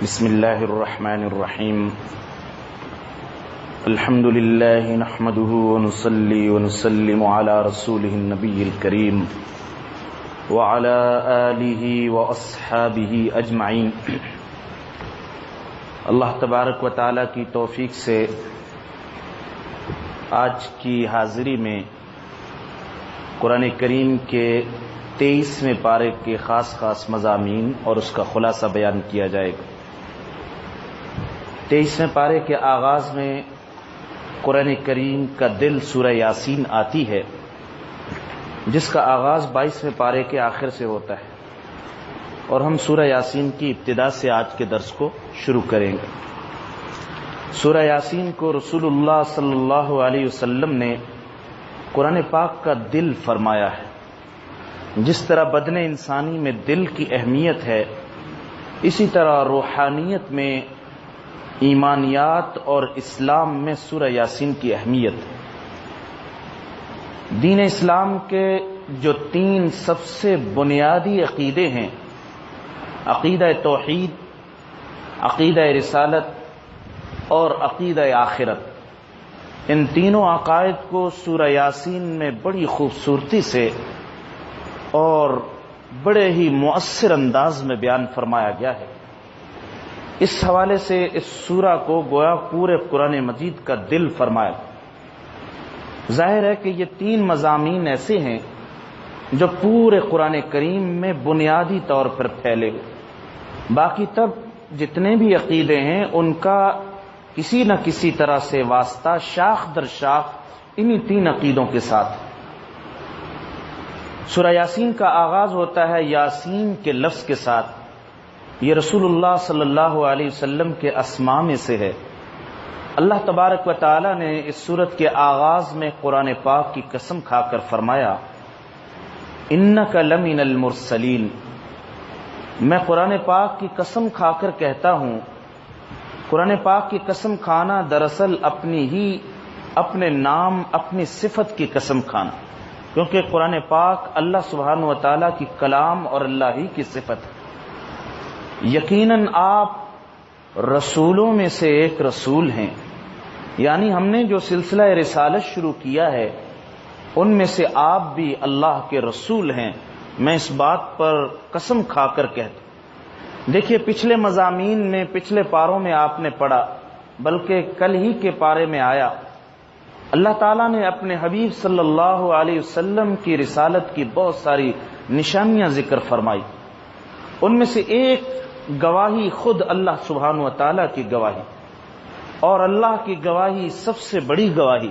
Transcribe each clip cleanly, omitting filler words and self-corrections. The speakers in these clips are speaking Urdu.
بسم اللہ الرحمن الرحیم الحمد للہ نحمده ونصلي ونسلم على رسوله النبی الکریم وعلى آلہ واصحابہ اجمعین۔ اللہ تبارک و تعالی کی توفیق سے آج کی حاضری میں قرآن کریم کے 23ویں پارے کے خاص مضامین اور اس کا خلاصہ بیان کیا جائے گا۔ 23ویں پارے کے آغاز میں قرآن کریم کا دل سورہ یاسین آتی ہے، جس کا آغاز 22ویں پارے کے آخر سے ہوتا ہے، اور ہم سورہ یاسین کی ابتدا سے آج کے درس کو شروع کریں گے۔ سورہ یاسین کو رسول اللہ صلی اللہ علیہ وسلم نے قرآن پاک کا دل فرمایا ہے۔ جس طرح بدن انسانی میں دل کی اہمیت ہے، اسی طرح روحانیت میں، ایمانیات اور اسلام میں سورہ یاسین کی اہمیت ہے۔ دین اسلام کے جو 3 سب سے بنیادی عقیدے ہیں، عقیدہ توحید، عقیدہ رسالت اور عقیدہ آخرت، ان تینوں عقائد کو سورہ یاسین میں بڑی خوبصورتی سے اور بڑے ہی مؤثر انداز میں بیان فرمایا گیا ہے۔ اس حوالے سے اس سورہ کو گویا پورے قرآن مجید کا دل فرمایا۔ ظاہر ہے کہ یہ 3 مضامین ایسے ہیں جو پورے قرآن کریم میں بنیادی طور پر پھیلے ہوئے، باقی تب جتنے بھی عقیدے ہیں ان کا کسی نہ کسی طرح سے واسطہ شاخ در شاخ انہی 3 عقیدوں کے ساتھ۔ سورہ یاسین کا آغاز ہوتا ہے یاسین کے لفظ کے ساتھ۔ یہ رسول اللہ صلی اللہ علیہ وسلم کے اسماء میں سے ہے۔ اللہ تبارک و تعالی نے اس سورت کے آغاز میں قرآن پاک کی قسم کھا کر فرمایا، انک لمن المرسلین۔ میں قرآن پاک کی قسم کھا کر کہتا ہوں۔ قرآن پاک کی قسم کھانا دراصل اپنے نام، اپنی صفت کی قسم کھانا، کیونکہ قرآن پاک اللہ سبحانہ و تعالی کی کلام اور اللہ ہی کی صفت ہے۔ یقیناً آپ رسولوں میں سے ایک رسول ہیں، یعنی ہم نے جو سلسلہ رسالت شروع کیا ہے ان میں سے آپ بھی اللہ کے رسول ہیں۔ میں اس بات پر قسم کھا کر کہتا ہوں۔ دیکھیے، پچھلے مضامین میں، پچھلے پاروں میں آپ نے پڑھا، بلکہ کل ہی کے پارے میں آیا، اللہ تعالیٰ نے اپنے حبیب صلی اللہ علیہ وسلم کی رسالت کی بہت ساری نشانیاں ذکر فرمائی۔ ان میں سے ایک گواہی خود اللہ سبحانہ و تعالیٰ کی گواہی، اور اللہ کی گواہی سب سے بڑی گواہی۔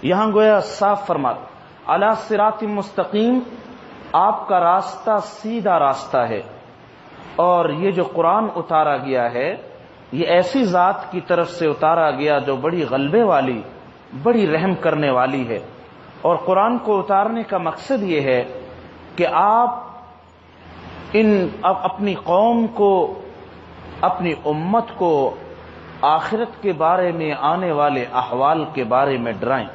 یہاں گویا صاف فرماتا، علی صراط مستقیم، آپ کا راستہ سیدھا راستہ ہے، اور یہ جو قرآن اتارا گیا ہے یہ ایسی ذات کی طرف سے اتارا گیا جو بڑی غلبے والی، بڑی رحم کرنے والی ہے۔ اور قرآن کو اتارنے کا مقصد یہ ہے کہ آپ اپنی قوم کو، اپنی امت کو آخرت کے بارے میں، آنے والے احوال کے بارے میں ڈرائیں۔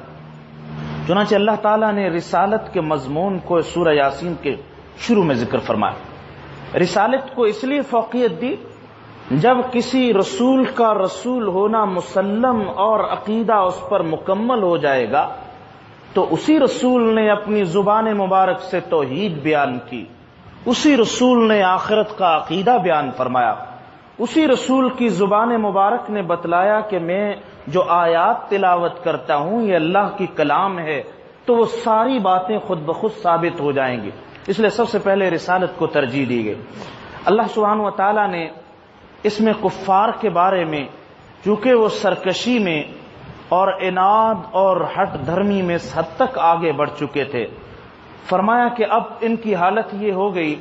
چنانچہ اللہ تعالیٰ نے رسالت کے مضمون کو سورہ یاسین کے شروع میں ذکر فرمایا۔ رسالت کو اس لیے فوقیت دی، جب کسی رسول کا رسول ہونا مسلم اور عقیدہ اس پر مکمل ہو جائے گا تو اسی رسول نے اپنی زبان مبارک سے توحید بیان کی، اسی رسول نے آخرت کا عقیدہ بیان فرمایا، اسی رسول کی زبان مبارک نے بتلایا کہ میں جو آیات تلاوت کرتا ہوں یہ اللہ کی کلام ہے، تو وہ ساری باتیں خود بخود ثابت ہو جائیں گی۔ اس لیے سب سے پہلے رسالت کو ترجیح دی گئی۔ اللہ سبحانہ و تعالیٰ نے اس میں کفار کے بارے میں، چونکہ وہ سرکشی میں اور عناد اور ہٹ دھرمی میں اس حد تک آگے بڑھ چکے تھے، فرمایا کہ اب ان کی حالت یہ ہو گئی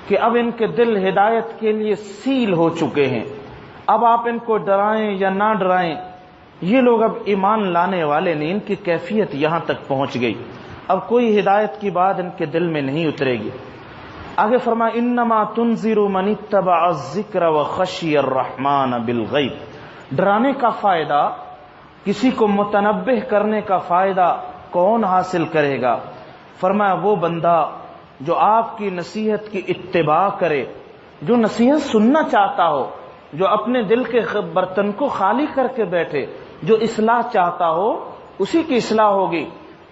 کہ اب ان کے دل ہدایت کے لیے سیل ہو چکے ہیں۔ اب آپ ان کو ڈرائیں یا نہ ڈرائیں، یہ لوگ اب ایمان لانے والے نہیں، ان کی کیفیت یہاں تک پہنچ گئی، اب کوئی ہدایت کی بات ان کے دل میں نہیں اترے گی۔ آگے فرمایا، انما تنذر من اتبع الذکر وخشی الرحمن بالغیب۔ ڈرانے کا فائدہ، کسی کو متنبہ کرنے کا فائدہ کون حاصل کرے گا؟ فرمایا وہ بندہ جو آپ کی نصیحت کی اتباع کرے، جو نصیحت سننا چاہتا ہو، جو اپنے دل کے برتن کو خالی کر کے بیٹھے، جو اصلاح چاہتا ہو اسی کی اصلاح ہوگی،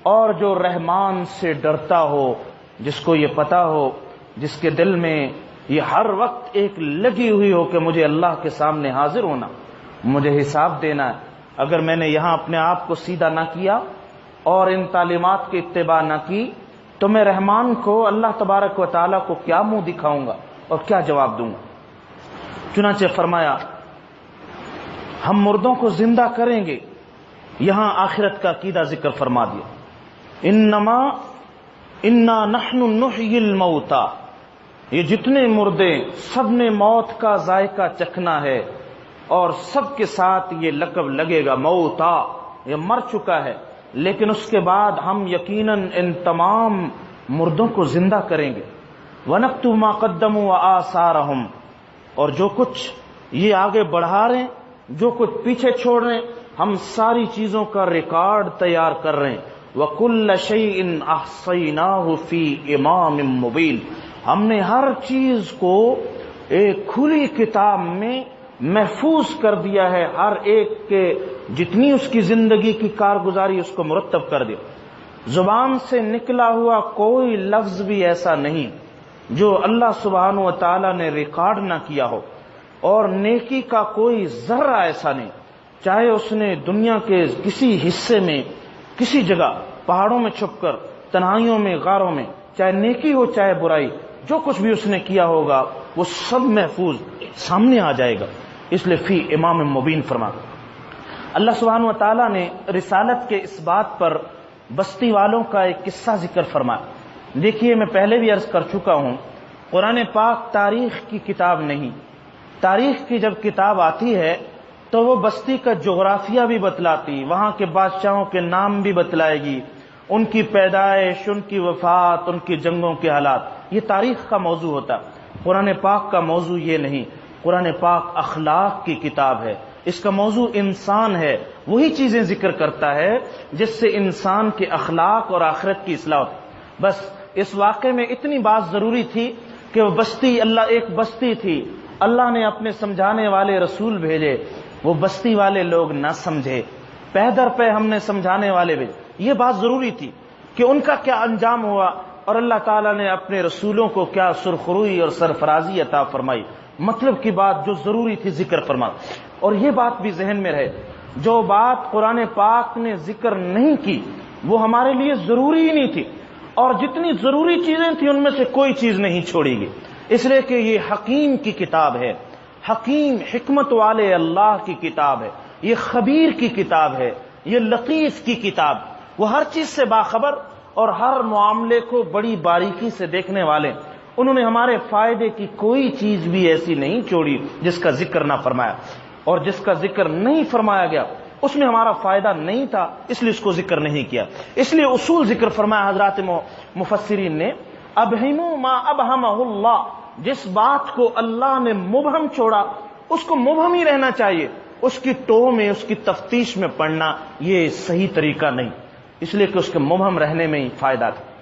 اور جو رحمان سے ڈرتا ہو، جس کو یہ پتا ہو، جس کے دل میں یہ ہر وقت ایک لگی ہوئی ہو کہ مجھے اللہ کے سامنے حاضر ہونا، مجھے حساب دینا ہے، اگر میں نے یہاں اپنے آپ کو سیدھا نہ کیا اور ان تعلیمات کی اتباع نہ کی تو میں رحمان کو، اللہ تبارک و تعالیٰ کو کیا منہ دکھاؤں گا اور کیا جواب دوں گا۔ چنانچہ فرمایا ہم مردوں کو زندہ کریں گے، یہاں آخرت کا عقیدہ ذکر فرما دیا، انما انا نحن نحیی الموتى، یہ جتنے مردے سب نے موت کا ذائقہ چکھنا ہے اور سب کے ساتھ یہ لقب لگے گا موتا، یہ مر چکا ہے، لیکن اس کے بعد ہم یقیناً ان تمام مردوں کو زندہ کریں گے، وَنَكْتُبُ مَا قَدَّمُوا وَآثَارَهُمْ، اور جو کچھ یہ آگے بڑھا رہے ہیں، جو کچھ پیچھے چھوڑ رہے ہیں، ہم ساری چیزوں کا ریکارڈ تیار کر رہے ہیں، وَكُلَّ شَيْءٍ أَحْصَيْنَاهُ فِي إِمَامٍ مُبِينٍ، ہم نے ہر چیز کو ایک کھلی کتاب میں محفوظ کر دیا ہے، ہر ایک کے جتنی اس کی زندگی کی کارگزاری اس کو مرتب کر دیا، زبان سے نکلا ہوا کوئی لفظ بھی ایسا نہیں جو اللہ سبحانہ و تعالی نے ریکارڈ نہ کیا ہو، اور نیکی کا کوئی ذرہ ایسا نہیں، چاہے اس نے دنیا کے کسی حصے میں، کسی جگہ، پہاڑوں میں چھپ کر، تنہائیوں میں، غاروں میں، چاہے نیکی ہو چاہے برائی، جو کچھ بھی اس نے کیا ہوگا وہ سب محفوظ سامنے آ جائے گا، اس لیے فی امام مبین فرما۔ اللہ سبحانہ و تعالیٰ نے رسالت کے اس بات پر بستی والوں کا ایک قصہ ذکر فرمایا۔ دیکھیے میں پہلے بھی عرض کر چکا ہوں، قرآن پاک تاریخ کی کتاب نہیں، تاریخ کی جب کتاب آتی ہے تو وہ بستی کا جغرافیہ بھی بتلاتی، وہاں کے بادشاہوں کے نام بھی بتلائے گی، ان کی پیدائش، ان کی وفات، ان کی جنگوں کے حالات، یہ تاریخ کا موضوع ہوتا ہے۔ قرآن پاک کا موضوع یہ نہیں، قرآن پاک اخلاق کی کتاب ہے، اس کا موضوع انسان ہے، وہی چیزیں ذکر کرتا ہے جس سے انسان کے اخلاق اور آخرت کی اصلاح ہوتی۔ بس اس واقعے میں اتنی بات ضروری تھی کہ وہ بستی، اللہ ایک بستی تھی، اللہ نے اپنے سمجھانے والے رسول بھیجے، وہ بستی والے لوگ نہ سمجھے، پہ در پہ ہم نے سمجھانے والے بھیجے، یہ بات ضروری تھی کہ ان کا کیا انجام ہوا اور اللہ تعالیٰ نے اپنے رسولوں کو کیا سرخروئی اور سرفرازی عطا فرمائی، مطلب کی بات جو ضروری تھی ذکر فرما۔ اور یہ بات بھی ذہن میں رہے، جو بات قرآن پاک نے ذکر نہیں کی وہ ہمارے لیے ضروری ہی نہیں تھی، اور جتنی ضروری چیزیں تھیں ان میں سے کوئی چیز نہیں چھوڑی گئی، اس لیے کہ یہ حکیم کی کتاب ہے، حکیم حکمت والے اللہ کی کتاب ہے، یہ خبیر کی کتاب ہے، یہ لطیف کی کتاب، وہ ہر چیز سے باخبر اور ہر معاملے کو بڑی باریکی سے دیکھنے والے، انہوں نے ہمارے فائدے کی کوئی چیز بھی ایسی نہیں چھوڑی جس کا ذکر نہ فرمایا، اور جس کا ذکر نہیں فرمایا گیا اس میں ہمارا فائدہ نہیں تھا، اس لیے اس کو ذکر نہیں کیا۔ اس لیے اصول ذکر فرمایا حضرات مفسرین نے، ابہموا ما ابہمہ اللہ، جس بات کو اللہ نے مبہم چھوڑا اس کو مبہم ہی رہنا چاہیے، اس کی ٹو میں، اس کی تفتیش میں پڑھنا یہ صحیح طریقہ نہیں، اس لیے کہ اس کے مبہم رہنے میں ہی فائدہ تھا۔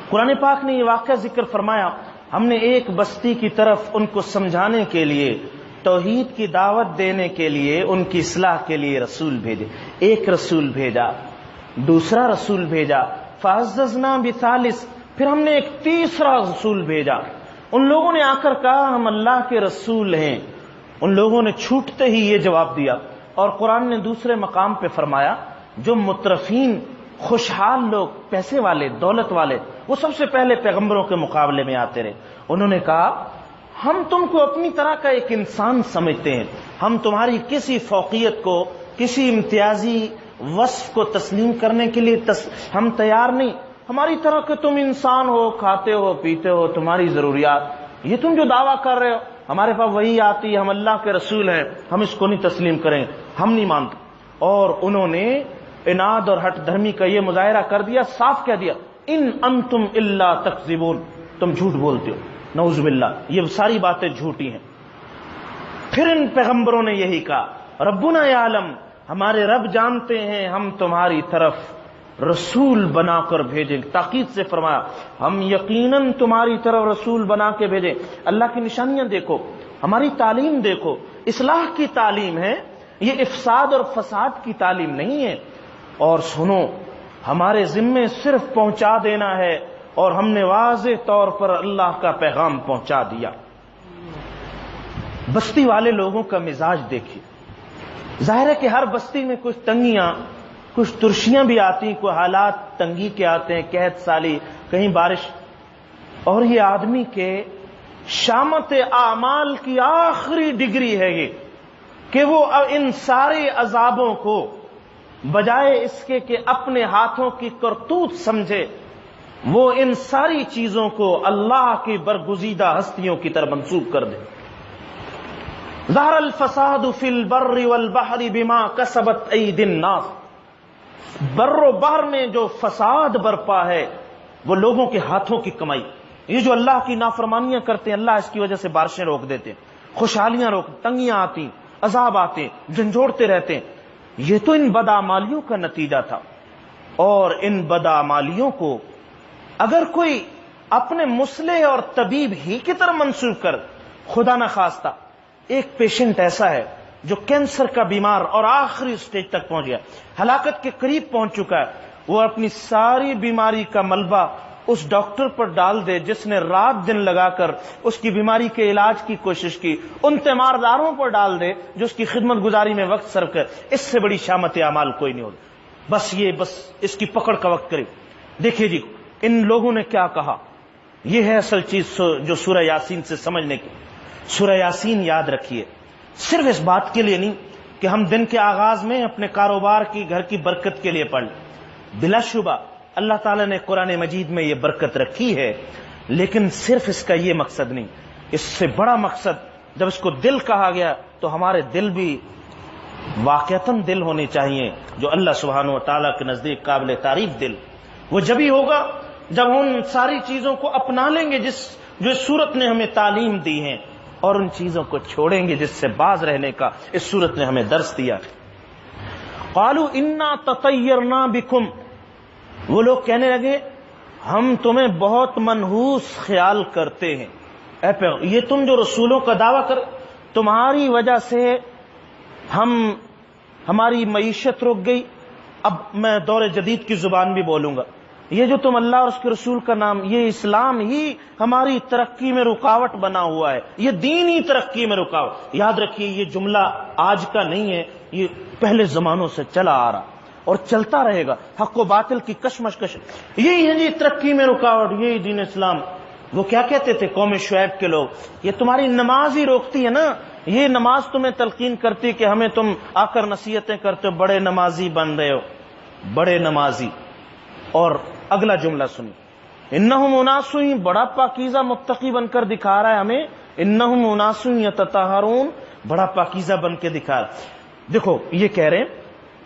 قرآن پاک نے یہ واقعہ ذکر فرمایا، ہم نے ایک بستی کی طرف ان کو سمجھانے کے لیے، توحید کی دعوت دینے کے لیے، ان کی اصلاح کے لیے رسول بھیجے، ایک رسول بھیجا، دوسرا رسول بھیجا، فعززنا بثالث، پھر ہم نے ایک تیسرا رسول بھیجا۔ ان لوگوں نے آ کر کہا ہم اللہ کے رسول ہیں، ان لوگوں نے چھوٹتے ہی یہ جواب دیا، اور قرآن نے دوسرے مقام پہ فرمایا جو مترفین، خوشحال لوگ، پیسے والے، دولت والے، وہ سب سے پہلے پیغمبروں کے مقابلے میں آتے رہے، انہوں نے کہا ہم تم کو اپنی طرح کا ایک انسان سمجھتے ہیں، ہم تمہاری کسی فوقیت کو، کسی امتیازی وصف کو تسلیم کرنے کے لیے ہم تیار نہیں، ہماری طرح کہ تم انسان ہو، کھاتے ہو، پیتے ہو، تمہاری ضروریات، یہ تم جو دعویٰ کر رہے ہو ہمارے پاس وہی آتی ہے، ہم اللہ کے رسول ہیں، ہم اس کو نہیں تسلیم کریں، ہم نہیں مانتے۔ اور انہوں نے عناد اور ہٹ دھرمی کا یہ مظاہرہ کر دیا، صاف کہہ دیا ان انتم الا تکذبون، تم جھوٹ بولتے ہو، نعوذ باللہ، یہ ساری باتیں جھوٹی ہیں۔ پھر ان پیغمبروں نے یہی کہا ربنا یعلم، ہمارے رب جانتے ہیں ہم تمہاری طرف رسول بنا کر بھیجیں، تاکید سے فرمایا ہم یقیناً تمہاری طرف رسول بنا کے بھیجیں۔ اللہ کی نشانیاں دیکھو، ہماری تعلیم دیکھو، اصلاح کی تعلیم ہے، یہ افساد اور فساد کی تعلیم نہیں ہے۔ اور سنو، ہمارے ذمے صرف پہنچا دینا ہے، اور ہم نے واضح طور پر اللہ کا پیغام پہنچا دیا۔ بستی والے لوگوں کا مزاج دیکھیے، ظاہر ہے کہ ہر بستی میں کچھ تنگیاں، کچھ ترشیاں بھی آتی، کوئی حالات تنگی کے آتے ہیں، قحط سالی، کہیں بارش، اور یہ آدمی کے شامت اعمال کی آخری ڈگری ہے یہ کہ وہ ان سارے عذابوں کو بجائے اس کے کہ اپنے ہاتھوں کی کرتوت سمجھے، وہ ان ساری چیزوں کو اللہ کی برگزیدہ ہستیوں کی طرف منسوب کر دے۔ ظہر الفساد فی البر والبحر بما کسبت ایدی الناس، بر و بحر میں جو فساد برپا ہے وہ لوگوں کے ہاتھوں کی کمائی۔ یہ جو اللہ کی نافرمانیاں کرتے ہیں، اللہ اس کی وجہ سے بارشیں روک دیتے ہیں، خوشحالیاں روک، تنگیاں آتی، عذاب آتے، جھنجھوڑتے رہتے ہیں، یہ تو ان بدعمالیوں کا نتیجہ تھا۔ اور ان بدعمالیوں کو اگر کوئی اپنے مصلح اور طبیب ہی کی طرف منسوب کر، خدا نہ خواستہ ایک پیشنٹ ایسا ہے جو کینسر کا بیمار اور آخری سٹیج تک پہنچ گیا، ہلاکت کے قریب پہنچ چکا ہے، وہ اپنی ساری بیماری کا ملبہ اس ڈاکٹر پر ڈال دے جس نے رات دن لگا کر اس کی بیماری کے علاج کی کوشش کی، ان تیمارداروں پر ڈال دے جو اس کی خدمت گزاری میں وقت صرف کرے، اس سے بڑی شامت اعمال کوئی نہیں ہوتی۔ بس اس کی پکڑ کا وقت کرے۔ دیکھیے جی، ان لوگوں نے کیا کہا، یہ ہے اصل چیز جو سورہ یاسین سے سمجھنے کی۔ سورہ یاسین یاد رکھیے، صرف اس بات کے لیے نہیں کہ ہم دن کے آغاز میں اپنے کاروبار کی، گھر کی برکت کے لیے پڑھ لیں، بلا شبہ اللہ تعالیٰ نے قرآن مجید میں یہ برکت رکھی ہے، لیکن صرف اس کا یہ مقصد نہیں، اس سے بڑا مقصد، جب اس کو دل کہا گیا تو ہمارے دل بھی واقعتاً دل ہونے چاہیے جو اللہ سبحانہ و تعالیٰ کے نزدیک قابل تعریف دل۔ وہ جبھی ہوگا جب ہم ان ساری چیزوں کو اپنا لیں گے جو اس سورت نے ہمیں تعلیم دی ہے، اور ان چیزوں کو چھوڑیں گے جس سے باز رہنے کا اس سورت نے ہمیں درس دیا۔ قالوا انا تطیرنا بکم، وہ لوگ کہنے لگے ہم تمہیں بہت منحوس خیال کرتے ہیں، یہ تم جو رسولوں کا دعویٰ کر، تمہاری وجہ سے ہماری معیشت رک گئی۔ اب میں دور جدید کی زبان بھی بولوں گا، یہ جو تم اللہ اور اس کے رسول کا نام، یہ اسلام ہی ہماری ترقی میں رکاوٹ بنا ہوا ہے، یہ دین ہی ترقی میں رکاوٹ۔ یاد رکھیے یہ جملہ آج کا نہیں ہے، یہ پہلے زمانوں سے چلا آ رہا اور چلتا رہے گا۔ حق و باطل کی کشمکش یہی ہے جی، ترقی میں رکاوٹ، یہی دین اسلام۔ وہ کیا کہتے تھے قوم شعیب کے لوگ، یہ تمہاری نماز ہی روکتی ہے نا، یہ نماز تمہیں تلقین کرتی کہ ہمیں تم آ کر نصیحتیں کرتے ہو، بڑے نمازی بن رہے ہو، بڑے نمازی۔ اور اگلا جملہ سنی، انہم اناس، بڑا پاکیزہ متقی بن کر دکھا رہا ہے ہمیں، انہم اناس یتطہرون، بڑا پاکیزہ بن کے دکھا رہا ہے۔ دیکھو یہ کہہ رہے ہیں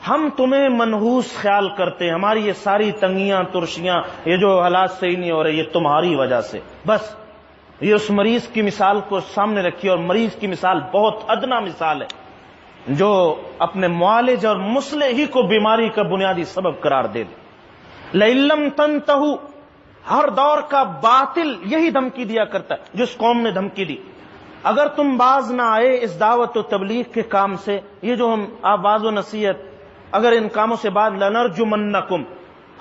ہم تمہیں منحوس خیال کرتے ہیں، ہماری یہ ساری تنگیاں ترشیاں، یہ جو حالات صحیح نہیں ہو رہے، یہ تمہاری وجہ سے۔ بس یہ اس مریض کی مثال کو سامنے رکھی، اور مریض کی مثال بہت ادنا مثال ہے جو اپنے معالج اور مصلح ہی کو بیماری کا بنیادی سبب قرار دے دے۔ لئن لم تنتہوا، ہر دور کا باطل یہی دھمکی دیا کرتا ہے جو اس قوم نے دھمکی دی، اگر تم باز نہ آئے اس دعوت و تبلیغ کے کام سے، یہ جو ہم آواز و نصیحت، اگر ان کاموں سے بعد لنرجمنکم،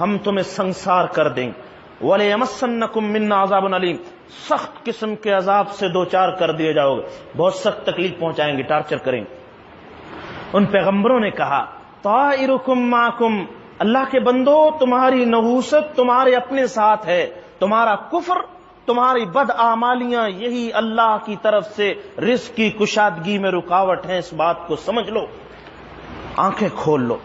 ہم تمہیں سنسار کر دیں گے، ولیمسنکم منا عذاب علیم، سخت قسم کے عذاب سے دوچار کر دیے جاؤ گے، بہت سخت تکلیف پہنچائیں گے، ٹارچر کریں گے۔ ان پیغمبروں نے کہا طائرکم معکم، اللہ کے بندو تمہاری نحوست تمہارے اپنے ساتھ ہے، تمہارا کفر، تمہاری بد اعمالیاں یہی اللہ کی طرف سے رزق کی کشادگی میں رکاوٹ ہیں، اس بات کو سمجھ لو، آنکھیں کھول لو۔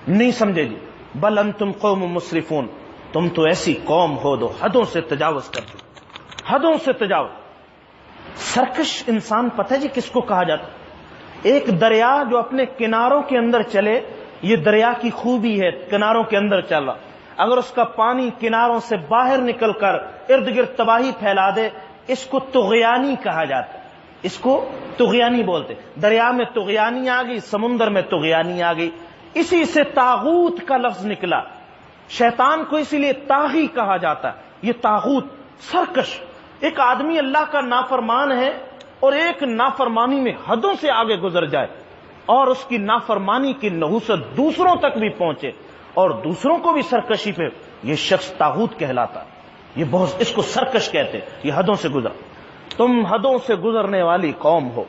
نہیں سمجھے جی، بل انتم قوم مسرفون، تم تو ایسی قوم ہو دو حدوں سے تجاوز کرتے، حدوں سے تجاوز۔ سرکش انسان پتہ جی کس کو کہا جاتا؟ ایک دریا جو اپنے کناروں کے اندر چلے، یہ دریا کی خوبی ہے، کناروں کے اندر چل رہا، اگر اس کا پانی کناروں سے باہر نکل کر ارد گرد تباہی پھیلا دے، اس کو طغیانی کہا جاتا ہے، اس کو طغیانی بولتے۔ دریا میں طغیانی آ گئی، سمندر میں طغیانی آ گئی، اسی سے طاغوت کا لفظ نکلا۔ شیطان کو اسی لیے طاغی کہا جاتا ہے، یہ طاغوت، سرکش۔ ایک آدمی اللہ کا نافرمان ہے اور ایک نافرمانی میں حدوں سے آگے گزر جائے اور اس کی نافرمانی کی نحوست دوسروں تک بھی پہنچے اور دوسروں کو بھی سرکشی پہ، یہ شخص طاغوت کہلاتا ہے. یہ بہت، اس کو سرکش کہتے، یہ حدوں سے گزر. تم حدوں سے گزرنے والی قوم ہو.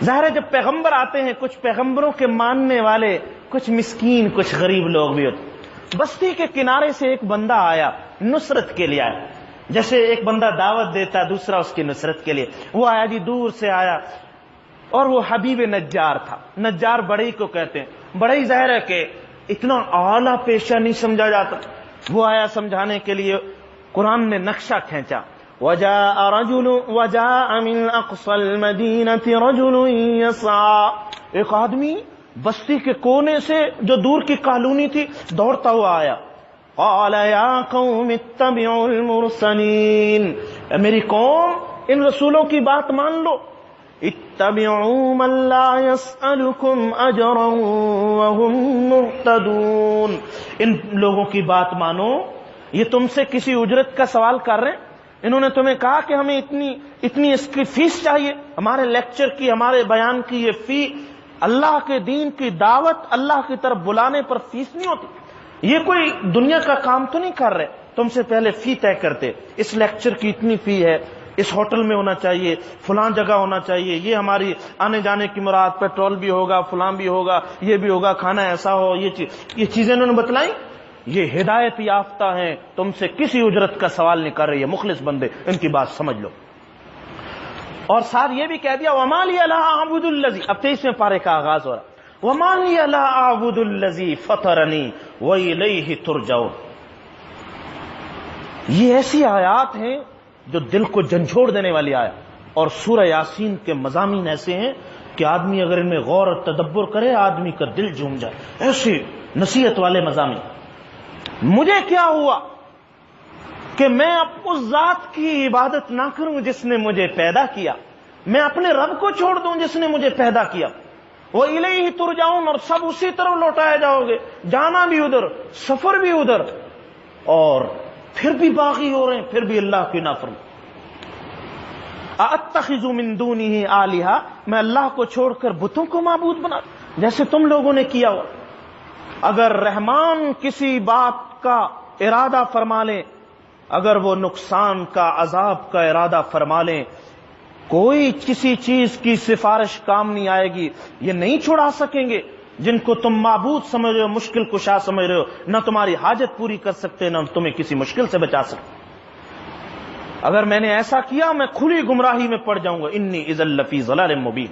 ظاہر ہے جب پیغمبر آتے ہیں، کچھ پیغمبروں کے ماننے والے کچھ مسکین کچھ غریب لوگ بھی ہوتے. بستی کے کنارے سے ایک بندہ آیا، نصرت کے لیے آیا. جیسے ایک بندہ دعوت دیتا دوسرا اس کی نصرت کے لیے. وہ آیا جی، دور سے آیا، اور وہ حبیب نجار تھا. نجار بڑئی کو کہتے ہیں. بڑئی ظاہر ہے کہ اتنا اعلیٰ پیشہ نہیں سمجھا جاتا. وہ آیا سمجھانے کے لیے. قرآن نے نقشہ کھینچا. وجاء من اقصى المدينة رجل يسعى. ایک آدمی بستی کے کونے سے جو دور کی کالونی تھی دوڑتا ہوا آیا. قال يا قوم اتبعوا المرسلين. میری قوم ان رسولوں کی بات مان لو. اتبعوا من لا يسألكم اجرا وهم مهتدون. ان لوگوں کی بات مانو، یہ تم سے کسی اجرت کا سوال کر رہے ہیں. انہوں نے تمہیں کہا کہ ہمیں اتنی اس کی فیس چاہیے، ہمارے لیکچر کی، ہمارے بیان کی یہ فی. اللہ کے دین کی دعوت، اللہ کی طرف بلانے پر فیس نہیں ہوتی. یہ کوئی دنیا کا کام تو نہیں کر رہے، تم سے پہلے فی طے کرتے. اس لیکچر کی اتنی فی ہے، اس ہوٹل میں ہونا چاہیے، فلاں جگہ ہونا چاہیے، یہ ہماری آنے جانے کی مراد، پیٹرول بھی ہوگا، فلاں بھی ہوگا، یہ بھی ہوگا، کھانا ایسا ہو. یہ چیزیں انہوں نے بتلائیں. یہ ہدایت یافتہ ہیں، تم سے کسی اجرت کا سوال نہیں کر رہی ہے، مخلص بندے، ان کی بات سمجھ لو. اور ساتھ یہ بھی کہہ دیا وما لی لا اعبد الذی. اب 23ویں پارے کا آغاز ہو رہا. وما لی لا اعبد الذی فطرنی والیہ ترجعون. یہ ایسی آیات ہیں جو دل کو جھنجھوڑ دینے والی آیات. اور سورہ یاسین کے مضامین ایسے ہیں کہ آدمی اگر ان میں غور اور تدبر کرے آدمی کا دل جھوم جائے. ایسے نصیحت والے مضامین. مجھے کیا ہوا کہ میں اس ذات کی عبادت نہ کروں جس نے مجھے پیدا کیا، میں اپنے رب کو چھوڑ دوں جس نے مجھے پیدا کیا. وَإِلَيْهِ تُرْجَعُونَ. اور سب اسی طرف لوٹائے جاؤ گے، جانا بھی ادھر، سفر بھی ادھر، اور پھر بھی باغی ہو رہے ہیں، پھر بھی اللہ کی نافرمانی. أَأَتَّخِذُ مِن دُونِهِ آلِهَةً. میں اللہ کو چھوڑ کر بتوں کو معبود بنا، جیسے تم لوگوں نے کیا ہوا. اگر رحمان کسی بات کا ارادہ فرما لیں، اگر وہ نقصان کا، عذاب کا ارادہ فرما لیں، کوئی کسی چیز کی سفارش کام نہیں آئے گی. یہ نہیں چھڑا سکیں گے جن کو تم معبود سمجھ رہے ہو، مشکل کشا سمجھ رہے ہو. نہ تمہاری حاجت پوری کر سکتے، نہ تمہیں کسی مشکل سے بچا سکتے. اگر میں نے ایسا کیا میں کھلی گمراہی میں پڑ جاؤں گا. انی اذا لفی ضلال مبین.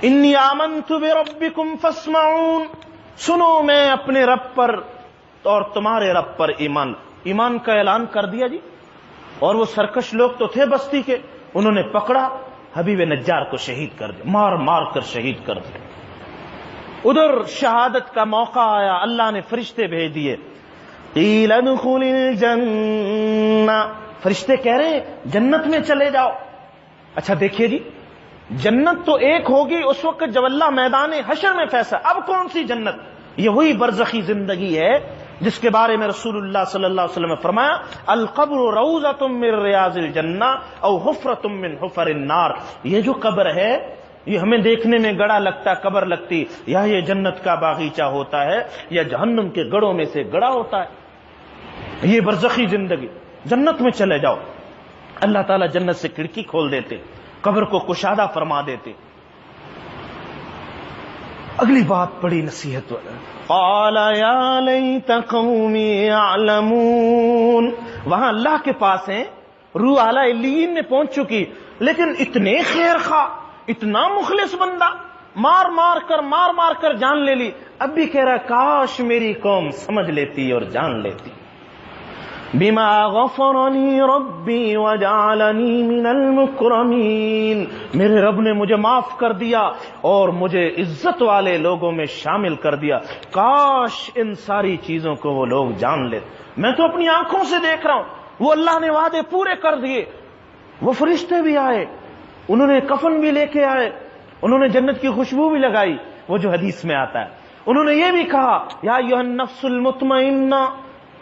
انی آمنت بربکم فاسمعون. سنو میں اپنے رب پر اور تمہارے رب پر ایمان کا اعلان کر دیا جی. اور وہ سرکش لوگ تو تھے بستی کے، انہوں نے پکڑا حبیب نجار کو شہید کر دیا، مار مار کر شہید کر دیا. ادھر شہادت کا موقع آیا، اللہ نے فرشتے بھیج دیے. قیل ادخل الجنہ. فرشتے کہہ رہے ہیں جنت میں چلے جاؤ. اچھا دیکھیے جی، جنت تو ایک ہوگی اس وقت جب اللہ میدان حشر میں فیصلہ. اب کون سی جنت؟ یہ وہی برزخی زندگی ہے جس کے بارے میں رسول اللہ صلی اللہ علیہ وسلم نے فرمایا القبر روضۃ من ریاض الجنہ او حفرۃ من حفر النار. یہ جو قبر ہے یہ ہمیں دیکھنے میں گڑا لگتا، قبر لگتی، یا یہ جنت کا باغیچہ ہوتا ہے یا جہنم کے گڑوں میں سے گڑا ہوتا ہے. یہ برزخی زندگی. جنت میں چلے جاؤ. اللہ تعالیٰ جنت سے کھڑکی کھول دیتے، قبر کو کشادہ فرما دیتے. اگلی بات بڑی نصیحت والا. قال یا لیت قومی یعلمون. وہاں اللہ کے پاس ہیں، روح اعلی علیین میں پہنچ چکی، لیکن اتنے خیر خواہ، اتنا مخلص بندہ، مار مار کر جان لے لی. اب بھی کہہ رہا کاش میری قوم سمجھ لیتی اور جان لیتی. بما غفرنی ربی وجعلنی من المکرمین. میرے رب نے مجھے معاف کر دیا اور مجھے عزت والے لوگوں میں شامل کر دیا. کاش ان ساری چیزوں کو وہ لوگ جان لیتے. میں تو اپنی آنکھوں سے دیکھ رہا ہوں، وہ اللہ نے وعدے پورے کر دیے. وہ فرشتے بھی آئے، انہوں نے کفن بھی لے کے آئے، انہوں نے جنت کی خوشبو بھی لگائی، وہ جو حدیث میں آتا ہے. انہوں نے یہ بھی کہا یا ایھا النفس المطمئنہ،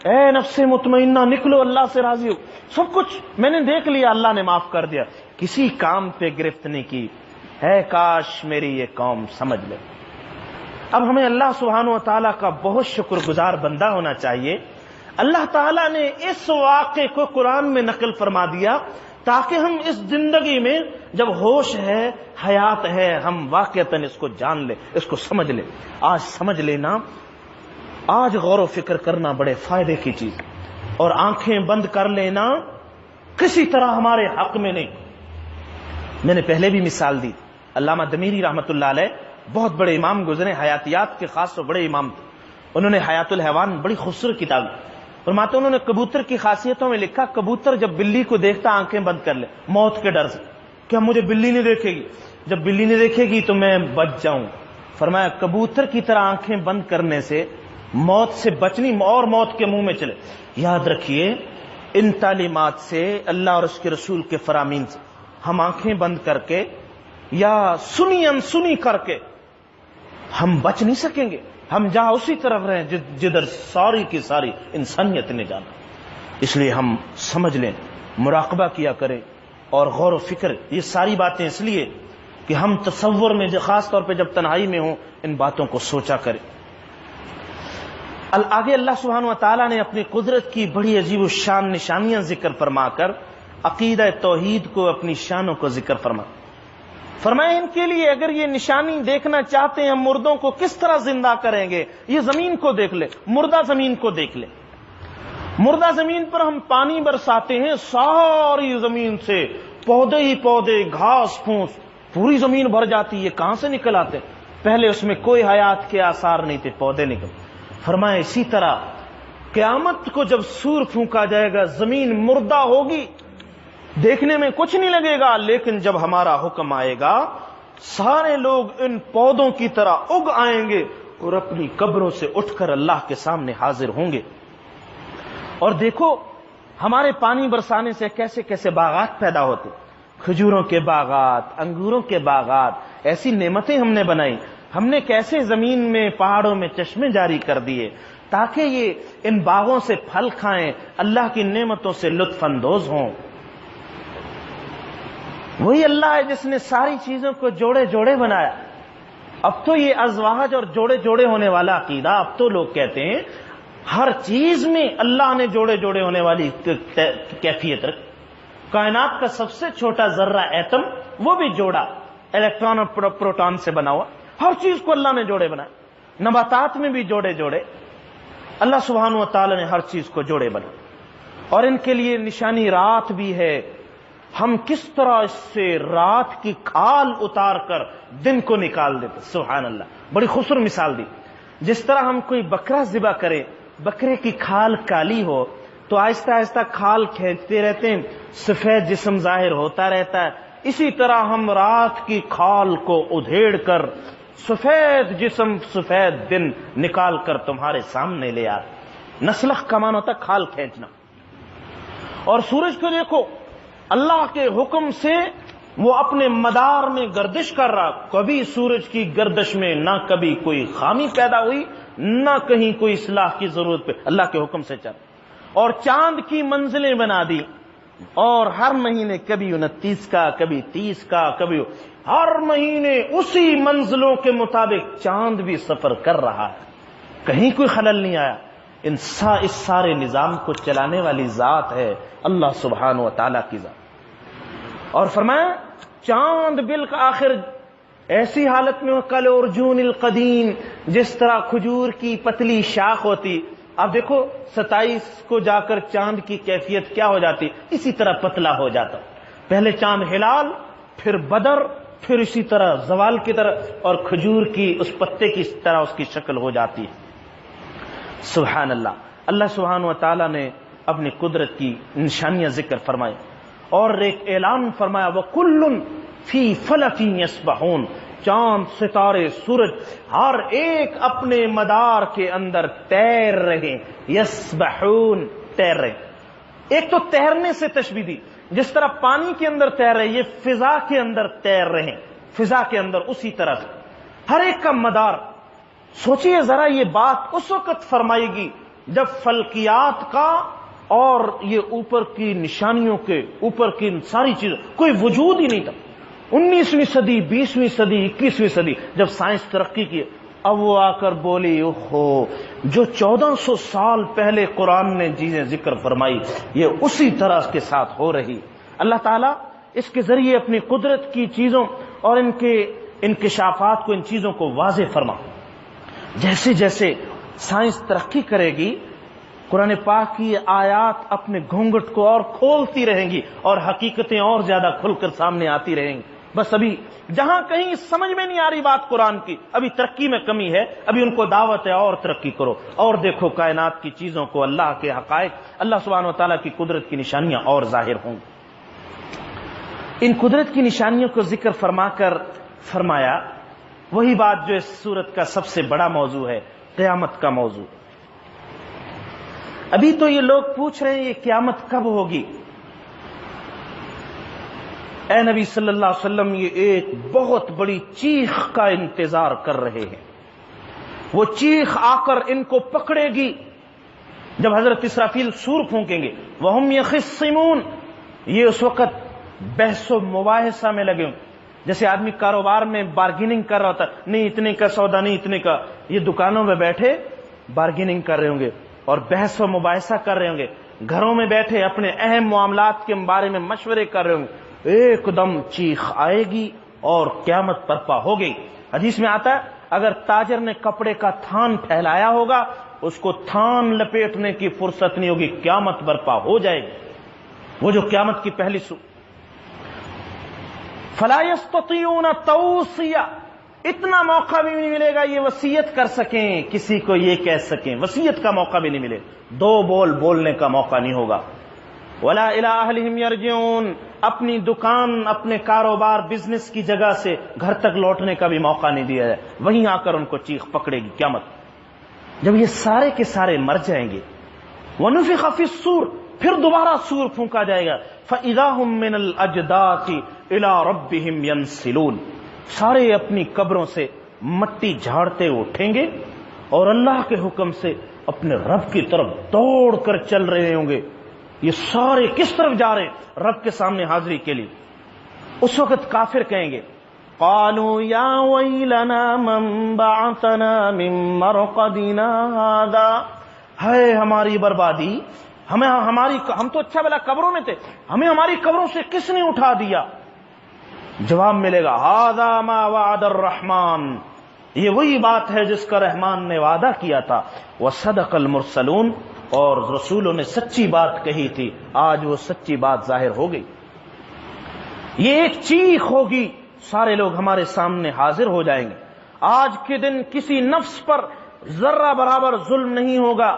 اے نفس مطمئنہ نکلو، اللہ سے راضی ہو. سب کچھ میں نے دیکھ لیا، اللہ نے معاف کر دیا. کسی کام پہ گرفت نہیں کی. ہے کاش میری یہ قوم سمجھ لے. اب ہمیں اللہ سبحانہ و تعالیٰ کا بہت شکر گزار بندہ ہونا چاہیے. اللہ تعالیٰ نے اس واقعے کو قرآن میں نقل فرما دیا تاکہ ہم اس زندگی میں جب ہوش ہے، حیات ہے، ہم واقعتاً اس کو جان لیں، اس کو سمجھ لیں. آج سمجھ لینا، آج غور و فکر کرنا بڑے فائدے کی چیز، اور آنکھیں بند کر لینا کسی طرح ہمارے حق میں نہیں. میں نے پہلے بھی مثال دی، علامہ دمیری رحمۃ اللہ علیہ بہت بڑے امام گزرے، حیاتیات کے خاص طور بڑے امام تھے. انہوں نے حیات الحیوان بڑی خوبصورت کتاب فرماتے، انہوں نے کبوتر کی خاصیتوں میں لکھا کبوتر جب بلی کو دیکھتا آنکھیں بند کر لے موت کے ڈر سے کہ مجھے بلی نہیں دیکھے گی، جب بلی نہیں دیکھے گی تو میں بچ جاؤں. فرمایا کبوتر کی طرح آنکھیں بند کرنے سے موت سے بچنی اور موت کے منہ میں چلے. یاد رکھیے ان تعلیمات سے، اللہ اور اس کے رسول کے فرامین سے ہم آنکھیں بند کر کے یا سنی انسنی کر کے ہم بچ نہیں سکیں گے. ہم جہاں اسی طرف رہیں جدھر ساری کی ساری انسانیت نے جانا. اس لیے ہم سمجھ لیں، مراقبہ کیا کریں اور غور و فکر. یہ ساری باتیں اس لیے کہ ہم تصور میں خاص طور پہ جب تنہائی میں ہوں ان باتوں کو سوچا کریں. آگے اللہ سبحانہ و تعالیٰ نے اپنی قدرت کی بڑی عجیب الشان نشانیاں ذکر فرما کر عقیدہ توحید کو، اپنی شانوں کو ذکر فرمایا ان کے لیے اگر یہ نشانی دیکھنا چاہتے ہیں ہم مردوں کو کس طرح زندہ کریں گے، یہ زمین کو دیکھ لے، مردہ زمین کو دیکھ لے. مردہ زمین پر ہم پانی برساتے ہیں، ساری زمین سے پودے ہی پودے، گھاس پھوس، پوری زمین بھر جاتی ہے. کہاں سے نکل آتے؟ پہلے اس میں کوئی حیات کے آثار نہیں تھے، پودے نکل. فرمایا اسی طرح قیامت کو جب سور پھونکا جائے گا زمین مردہ ہوگی، دیکھنے میں کچھ نہیں لگے گا، لیکن جب ہمارا حکم آئے گا سارے لوگ ان پودوں کی طرح اگ آئیں گے اور اپنی قبروں سے اٹھ کر اللہ کے سامنے حاضر ہوں گے. اور دیکھو ہمارے پانی برسانے سے کیسے کیسے باغات پیدا ہوتے، کھجوروں کے باغات، انگوروں کے باغات. ایسی نعمتیں ہم نے بنائی. ہم نے کیسے زمین میں پہاڑوں میں چشمے جاری کر دیے تاکہ یہ ان باغوں سے پھل کھائیں، اللہ کی نعمتوں سے لطف اندوز ہوں. وہی اللہ ہے جس نے ساری چیزوں کو جوڑے جوڑے بنایا. اب تو یہ ازواج اور جوڑے جوڑے ہونے والا عقیدہ، اب تو لوگ کہتے ہیں ہر چیز میں اللہ نے جوڑے جوڑے ہونے والی کیفیت رکھ. کائنات کا سب سے چھوٹا ذرہ ایٹم، وہ بھی جوڑا، الیکٹران اور پروٹون سے بنا ہوا. ہر چیز کو اللہ نے جوڑے بنائے. نباتات میں بھی جوڑے جوڑے. اللہ سبحانہ و تعالی نے ہر چیز کو جوڑے بنائے. اور ان کے لیے نشانی رات بھی ہے. ہم کس طرح اس سے رات کی کھال اتار کر دن کو نکال دیتے. سبحان اللہ، بڑی خوبصورت مثال دی. جس طرح ہم کوئی بکرا ذبح کرے، بکرے کی کھال کالی ہو تو آہستہ آہستہ کھال کھینچتے رہتے ہیں، سفید جسم ظاہر ہوتا رہتا ہے. اسی طرح ہم رات کی کھال کو ادھیڑ کر سفید جسم، سفید دن نکال کر تمہارے سامنے لے آتے. نسلخ کا معنی ہوتا کھال کھینچنا. اور سورج کو دیکھو، اللہ کے حکم سے وہ اپنے مدار میں گردش کر رہا. کبھی سورج کی گردش میں نہ کبھی کوئی خامی پیدا ہوئی، نہ کہیں کوئی اصلاح کی ضرورت پہ، اللہ کے حکم سے چل. اور چاند کی منزلیں بنا دی، اور ہر مہینے کبھی 29 کا، کبھی 30 کا، کبھی ہر مہینے اسی منزلوں کے مطابق چاند بھی سفر کر رہا ہے. کہیں کوئی خلل نہیں آیا. اس سارے نظام کو چلانے والی ذات ہے اللہ سبحانہ و تعالیٰ کی ذات. اور فرمایا چاند بالآخر ایسی حالت میں کل ارجون القدیم، جس طرح کھجور کی پتلی شاخ ہوتی. اب دیکھو 27 کو جا کر چاند کی کیفیت کیا ہو جاتی، اسی طرح پتلا ہو جاتا. پہلے چاند ہلال، پھر بدر، پھر اسی طرح زوال کی طرح، اور کھجور کی اس پتے کی طرح اس کی شکل ہو جاتی ہے. سبحان اللہ. اللہ سبحانہ و تعالیٰ نے اپنی قدرت کی نشانیاں ذکر فرمائی اور ایک اعلان فرمایا، وَكُلٌّ فِي فَلَكٍ يَسْبَحُونَ. چاند، ستارے، سورج ہر ایک اپنے مدار کے اندر تیر رہے. یسبحون، تیر رہے. ایک تو تیرنے سے تشبیہ دی، جس طرح پانی کے اندر تیر رہے، یہ فضا کے اندر تیر رہے. فضا کے اندر اسی طرح سے ہر ایک کا مدار. سوچئے ذرا، یہ بات اس وقت فرمائے گی جب فلکیات کا اور یہ اوپر کی نشانیوں کے اوپر کی ساری چیزیں کوئی وجود ہی نہیں تھا. 19ویں صدی، 20ویں صدی، 21ویں صدی جب سائنس ترقی کی، اب وہ آ کر بولی اوہو جو 1400 سال پہلے قرآن نے چیزیں ذکر فرمائی یہ اسی طرح کے ساتھ ہو رہی. اللہ تعالیٰ اس کے ذریعے اپنی قدرت کی چیزوں اور ان کے انکشافات کو، ان چیزوں کو واضح فرما. جیسے جیسے سائنس ترقی کرے گی، قرآن پاک کی آیات اپنے گھونگھٹ کو اور کھولتی رہیں گی اور حقیقتیں اور زیادہ کھل کر سامنے آتی رہیں گی. بس ابھی جہاں کہیں سمجھ میں نہیں آ رہی بات قرآن کی، ابھی ترقی میں کمی ہے، ابھی ان کو دعوت ہے اور ترقی کرو اور دیکھو کائنات کی چیزوں کو، اللہ کے حقائق، اللہ سبحانہ و تعالیٰ کی قدرت کی نشانیاں اور ظاہر ہوں. ان قدرت کی نشانیوں کو ذکر فرما کر فرمایا وہی بات جو اس سورت کا سب سے بڑا موضوع ہے، قیامت کا موضوع. ابھی تو یہ لوگ پوچھ رہے ہیں یہ قیامت کب ہوگی؟ اے نبی صلی اللہ علیہ وسلم، یہ ایک بہت بڑی چیخ کا انتظار کر رہے ہیں. وہ چیخ آ کر ان کو پکڑے گی جب حضرت اسرافیل سور پھونکیں گے. وَهُمْ يَخِصِّمُونَ، یہ اس وقت بحث و مباحثہ میں لگے ہوں. جیسے آدمی کاروبار میں بارگیننگ کر رہا ہوتا، نہیں اتنے کا سودا، نہیں اتنے کا. یہ دکانوں میں بیٹھے بارگیننگ کر رہے ہوں گے اور بحث و مباحثہ کر رہے ہوں گے. گھروں میں بیٹھے اپنے اہم معاملات کے بارے میں مشورے کر رہے ہوں گے. ایک دم چیخ آئے گی اور قیامت برپا ہو گئی. حدیث میں آتا ہے اگر تاجر نے کپڑے کا تھان پھیلایا ہوگا اس کو تھان لپیٹنے کی فرصت نہیں ہوگی، قیامت برپا ہو جائے گی. وہ جو قیامت کی پہلی فَلَا يَسْتَطِيعُونَ تَوْصِيَةً، اتنا موقع بھی نہیں ملے گا یہ وصیت کر سکیں، کسی کو یہ کہہ سکیں، وصیت کا موقع بھی نہیں ملے، دو بول بولنے کا موقع نہیں ہوگا. وَلَا إِلَىٰ أَهْلِهِمْ يَرْجِعُونَ، اپنی دکان، اپنے کاروبار، بزنس کی جگہ سے گھر تک لوٹنے کا بھی موقع نہیں دیا جائے. وہیں آ کر ان کو چیخ پکڑے گی قیامت. جب یہ سارے کے سارے مر جائیں گے، وَنُفِخَ فِي الصُّورِ، پھر دوبارہ سور پھونکا جائے گا. فَإِذَا هُم مِّنَ الْأَجْدَاثِ إِلَىٰ رَبِّهِمْ يَنْسِلُونَ، سارے اپنی قبروں سے مٹی جھاڑتے اٹھیں گے اور اللہ کے حکم سے اپنے رب کی طرف دوڑ کر چل رہے ہوں گے. یہ سارے کس طرف جا رہے ہیں؟ رب کے سامنے حاضری کے لیے. اس وقت کافر کہیں گے قالوا یا ویلنا من بعثنا من مرقدنا هذا، ہے ہماری بربادی، ہم تو اچھا بلا قبروں میں تھے، ہمیں ہماری قبروں سے کس نے اٹھا دیا؟ جواب ملے گا هذا ما وعد الرحمن، یہ وہی بات ہے جس کا رحمان نے وعدہ کیا تھا. وصدق المرسلون، اور رسولوں نے سچی بات کہی تھی، آج وہ سچی بات ظاہر ہو گئی. یہ ایک چیخ ہوگی، سارے لوگ ہمارے سامنے حاضر ہو جائیں گے. آج کے دن کسی نفس پر ذرہ برابر ظلم نہیں ہوگا،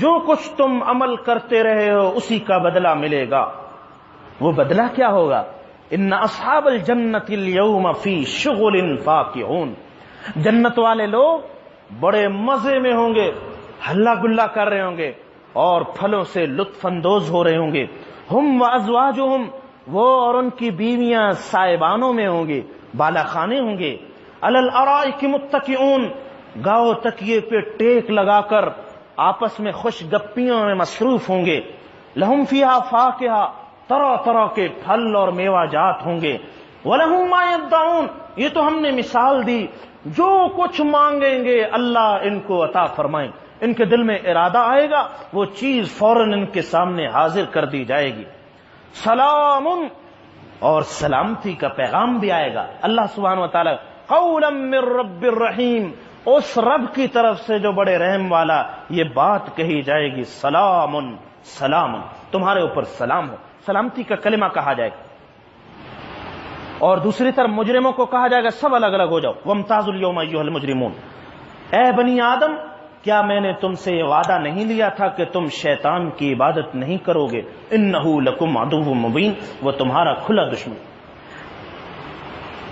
جو کچھ تم عمل کرتے رہے ہو اسی کا بدلہ ملے گا. وہ بدلہ کیا ہوگا؟ ان اصحاب الجنت اليوم فی شغل فاکہون، جنت والے لوگ بڑے مزے میں ہوں گے، ہلہ گلا کر رہے ہوں گے اور پھلوں سے لطف اندوز ہو رہے ہوں گے. ہم وازواجہم، وہ اور ان کی بیویاں سائبانوں میں ہوں گے، بالا خانے ہوں گے. علی الارائک متکئون، گاؤ تکیے پہ ٹیک لگا کر آپس میں خوش گپیوں میں مصروف ہوں گے. لہم فیہا فاکہہ، طرح طرح کے پھل اور میوہ جات ہوں گے. وَلَهُم مَا يَدَّعُونَ، یہ تو ہم نے مثال دی، جو کچھ مانگیں گے اللہ ان کو عطا فرمائیں. ان کے دل میں ارادہ آئے گا وہ چیز فوراً ان کے سامنے حاضر کر دی جائے گی. سلام، اور سلامتی کا پیغام بھی آئے گا. اللہ سبحانہ و تعالی قولا من رب الرحیم، اس رب کی طرف سے جو بڑے رحم والا، یہ بات کہی جائے گی سلام سلام، تمہارے اوپر سلام ہو. سلامتی کا کلمہ کہا جائے گا. اور دوسری طرف مجرموں کو کہا جائے گا سب الگ الگ ہو جاؤ. وامتازوا اليوم ایھا المجرمون، اے بنی آدم کیا میں نے تم سے یہ وعدہ نہیں لیا تھا کہ تم شیطان کی عبادت نہیں کرو گے؟ انہ لکم عدو مبین، وہ تمہارا کھلا دشمن.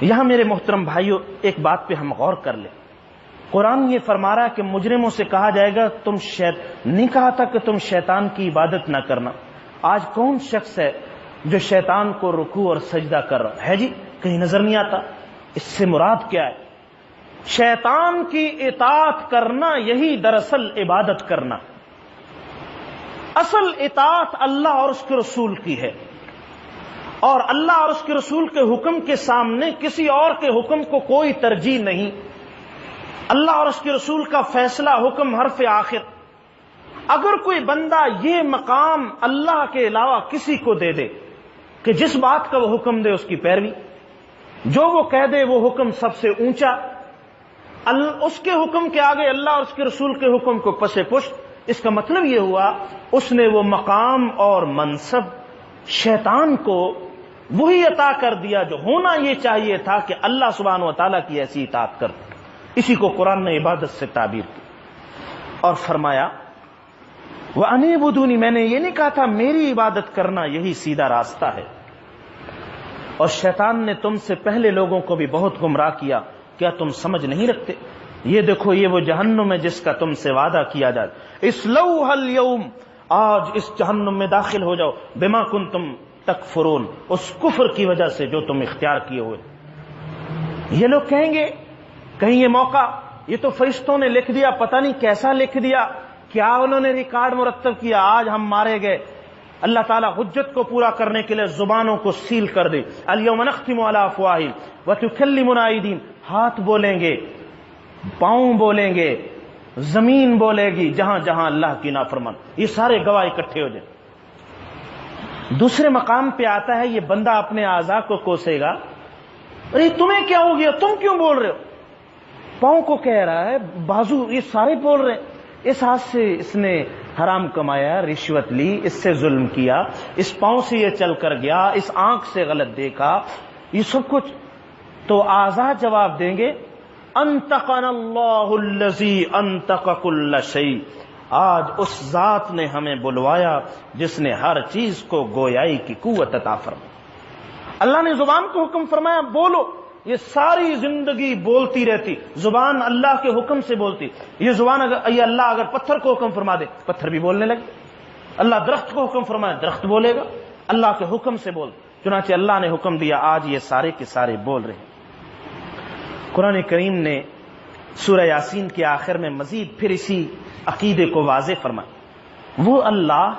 یہاں میرے محترم بھائیوں ایک بات پہ ہم غور کر لیں. قرآن یہ فرما رہا ہے کہ مجرموں سے کہا جائے گا تم نہیں کہا تھا کہ تم شیطان کی عبادت نہ کرنا. آج کون شخص ہے جو شیطان کو رکوع اور سجدہ کر رہا ہے؟ جی کہیں نظر نہیں آتا. اس سے مراد کیا ہے؟ شیطان کی اطاعت کرنا، یہی دراصل عبادت کرنا. اصل اطاعت اللہ اور اس کے رسول کی ہے، اور اللہ اور اس کے رسول کے حکم کے سامنے کسی اور کے حکم کو کوئی ترجیح نہیں۔ اللہ اور اس کے رسول کا فیصلہ حکم حرف آخر۔ اگر کوئی بندہ یہ مقام اللہ کے علاوہ کسی کو دے دے کہ جس بات کا وہ حکم دے اس کی پیروی، جو وہ کہہ دے وہ حکم سب سے اونچا، اس کے حکم کے آگے اللہ اور اس کے رسول کے حکم کو پس پشت، اس کا مطلب یہ ہوا اس نے وہ مقام اور منصب شیطان کو وہی عطا کر دیا جو ہونا یہ چاہیے تھا کہ اللہ سبحانہ و تعالیٰ کی ایسی اطاعت کر۔ اسی کو قرآن نے عبادت سے تعبیر کی اور فرمایا وَأَنِعْبُدُونِ، میں نے یہ نہیں کہا تھا میری عبادت کرنا یہی سیدھا راستہ ہے۔ اور شیطان نے تم سے پہلے لوگوں کو بھی بہت گمراہ کیا، کیا تم سمجھ نہیں رکھتے؟ یہ دیکھو یہ وہ جہنم ہے جس کا تم سے وعدہ کیا جائے، اصلوها اليوم، آج اس جہنم میں داخل ہو جاؤ، بما کنتم تکفرون، اس کفر کی وجہ سے جو تم اختیار کیے ہوئے۔ یہ لوگ کہیں گے کہیں یہ موقع، یہ تو فرشتوں نے لکھ دیا، پتہ نہیں کیسا لکھ دیا، کیا انہوں نے ریکارڈ مرتب کیا، آج ہم مارے گئے۔ اللہ تعالیٰ حجت کو پورا کرنے کے لیے زبانوں کو سیل کر دے، الیوم نختم علی افواہہم وتکلمنا ایدیہم، ہاتھ بولیں گے، پاؤں بولیں گے، زمین بولے گی، جہاں جہاں اللہ کی نافرمان، یہ سارے گواہ اکٹھے ہو جائیں۔ دوسرے مقام پہ آتا ہے یہ بندہ اپنے اعضاء کو کوسے گا، ارے تمہیں کیا ہو گیا، تم کیوں بول رہے ہو؟ پاؤں کو کہہ رہا ہے، بازو، یہ سارے بول رہے ہیں، اس ہاتھ سے اس نے حرام کمایا، رشوت لی، اس سے ظلم کیا، اس پاؤں سے یہ چل کر گیا، اس آنکھ سے غلط دیکھا، یہ سب کچھ۔ تو اعضاء جواب دیں گے انطقنا اللہ الذی انطق کل شیء، آج اس ذات نے ہمیں بلوایا جس نے ہر چیز کو گویائی کی قوت عطا فرمائی۔ اللہ نے زبان کو حکم فرمایا بولو، یہ ساری زندگی بولتی رہتی، زبان اللہ کے حکم سے بولتی۔ یہ زبان یہ اللہ اگر پتھر کو حکم فرما دے پتھر بھی بولنے لگے، اللہ درخت کو حکم فرمائے درخت بولے گا، اللہ کے حکم سے بول۔ چنانچہ اللہ نے حکم دیا، آج یہ سارے کے سارے بول رہے ہیں۔ قرآن کریم نے سورہ یاسین کے آخر میں مزید پھر اسی عقیدے کو واضح فرمایا، وہ اللہ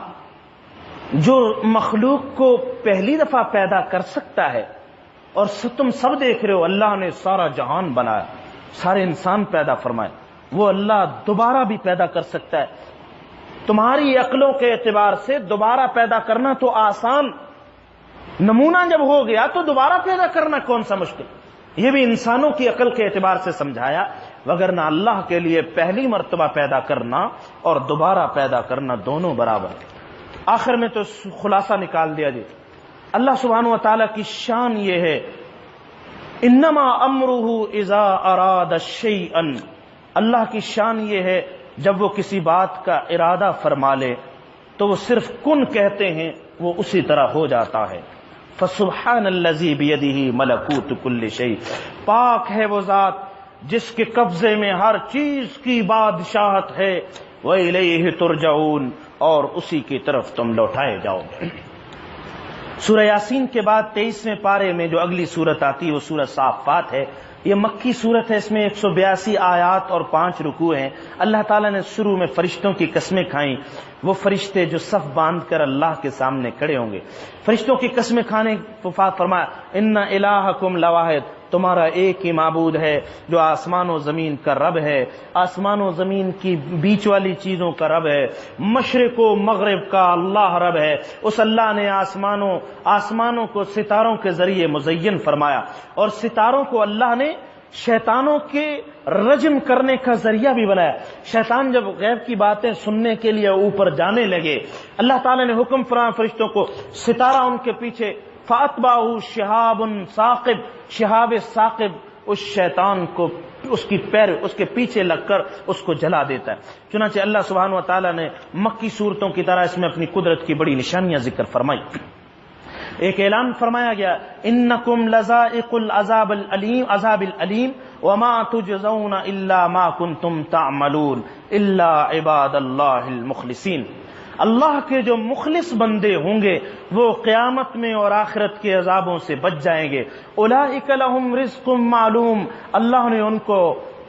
جو مخلوق کو پہلی دفعہ پیدا کر سکتا ہے، اور تم سب دیکھ رہے ہو اللہ نے سارا جہان بنایا، سارے انسان پیدا فرمائے، وہ اللہ دوبارہ بھی پیدا کر سکتا ہے۔ تمہاری عقلوں کے اعتبار سے دوبارہ پیدا کرنا تو آسان، نمونہ جب ہو گیا تو دوبارہ پیدا کرنا کون سا مشکل، یہ بھی انسانوں کی عقل کے اعتبار سے سمجھایا، وگرنہ اللہ کے لیے پہلی مرتبہ پیدا کرنا اور دوبارہ پیدا کرنا دونوں برابر۔ آخر میں تو خلاصہ نکال دیا جی، اللہ سبحانہ و تعالیٰ کی شان یہ ہے، انما امرہ اذا اراد شیئا، اللہ کی شان یہ ہے جب وہ کسی بات کا ارادہ فرما لے تو وہ صرف کن کہتے ہیں وہ اسی طرح ہو جاتا ہے۔ فسبحان الذی بیدہ ملکوت کل شیء، پاک ہے وہ ذات جس کے قبضے میں ہر چیز کی بادشاہت ہے، وإلیہ ترجعون، اور اسی کی طرف تم لوٹائے جاؤ گے۔ سورہ یاسین کے بعد 23ویں پارے میں جو اگلی سورت آتی ہے وہ سورہ صافات ہے، یہ مکی سورت ہے، اس میں 182 آیات اور 5 رکوع ہیں۔ اللہ تعالیٰ نے شروع میں فرشتوں کی قسمیں کھائیں، وہ فرشتے جو صف باندھ کر اللہ کے سامنے کھڑے ہوں گے، فرشتوں کی قسمیں کھانے فرمایا ان الہکم لواحد، تمہارا ایک ہی معبود ہے جو آسمان و زمین کا رب ہے، آسمان و زمین کی بیچ والی چیزوں کا رب ہے، مشرق و مغرب کا اللہ رب ہے۔ اس اللہ نے آسمانوں کو ستاروں کے ذریعے مزین فرمایا، اور ستاروں کو اللہ نے شیطانوں کے رجم کرنے کا ذریعہ بھی بنایا۔ شیطان جب غیب کی باتیں سننے کے لیے اوپر جانے لگے، اللہ تعالیٰ نے حکم فرمایا فرشتوں کو، ستارہ ان کے پیچھے، فَأَتْبَعُهُ شِهَابٌ ثَاقِبٌ، شہاب ثاقب اس شیطان کو اس کے پیچھے لگ کر اس کو جلا دیتا ہے۔ چنانچہ اللہ سبحانہ و تعالیٰ نے مکی صورتوں کی طرح اس میں اپنی قدرت کی بڑی نشانیاں ذکر فرمائی۔ ایک اعلان فرمایا گیا انکم لذائق العذاب العلیم وما تجزون الا ما کنتم تعملون الا عباد اللہ المخلصین، اللہ کے جو مخلص بندے ہوں گے وہ قیامت میں اور آخرت کے عذابوں سے بچ جائیں گے۔ اولئک لہم رزق معلوم، اللہ نے ان کو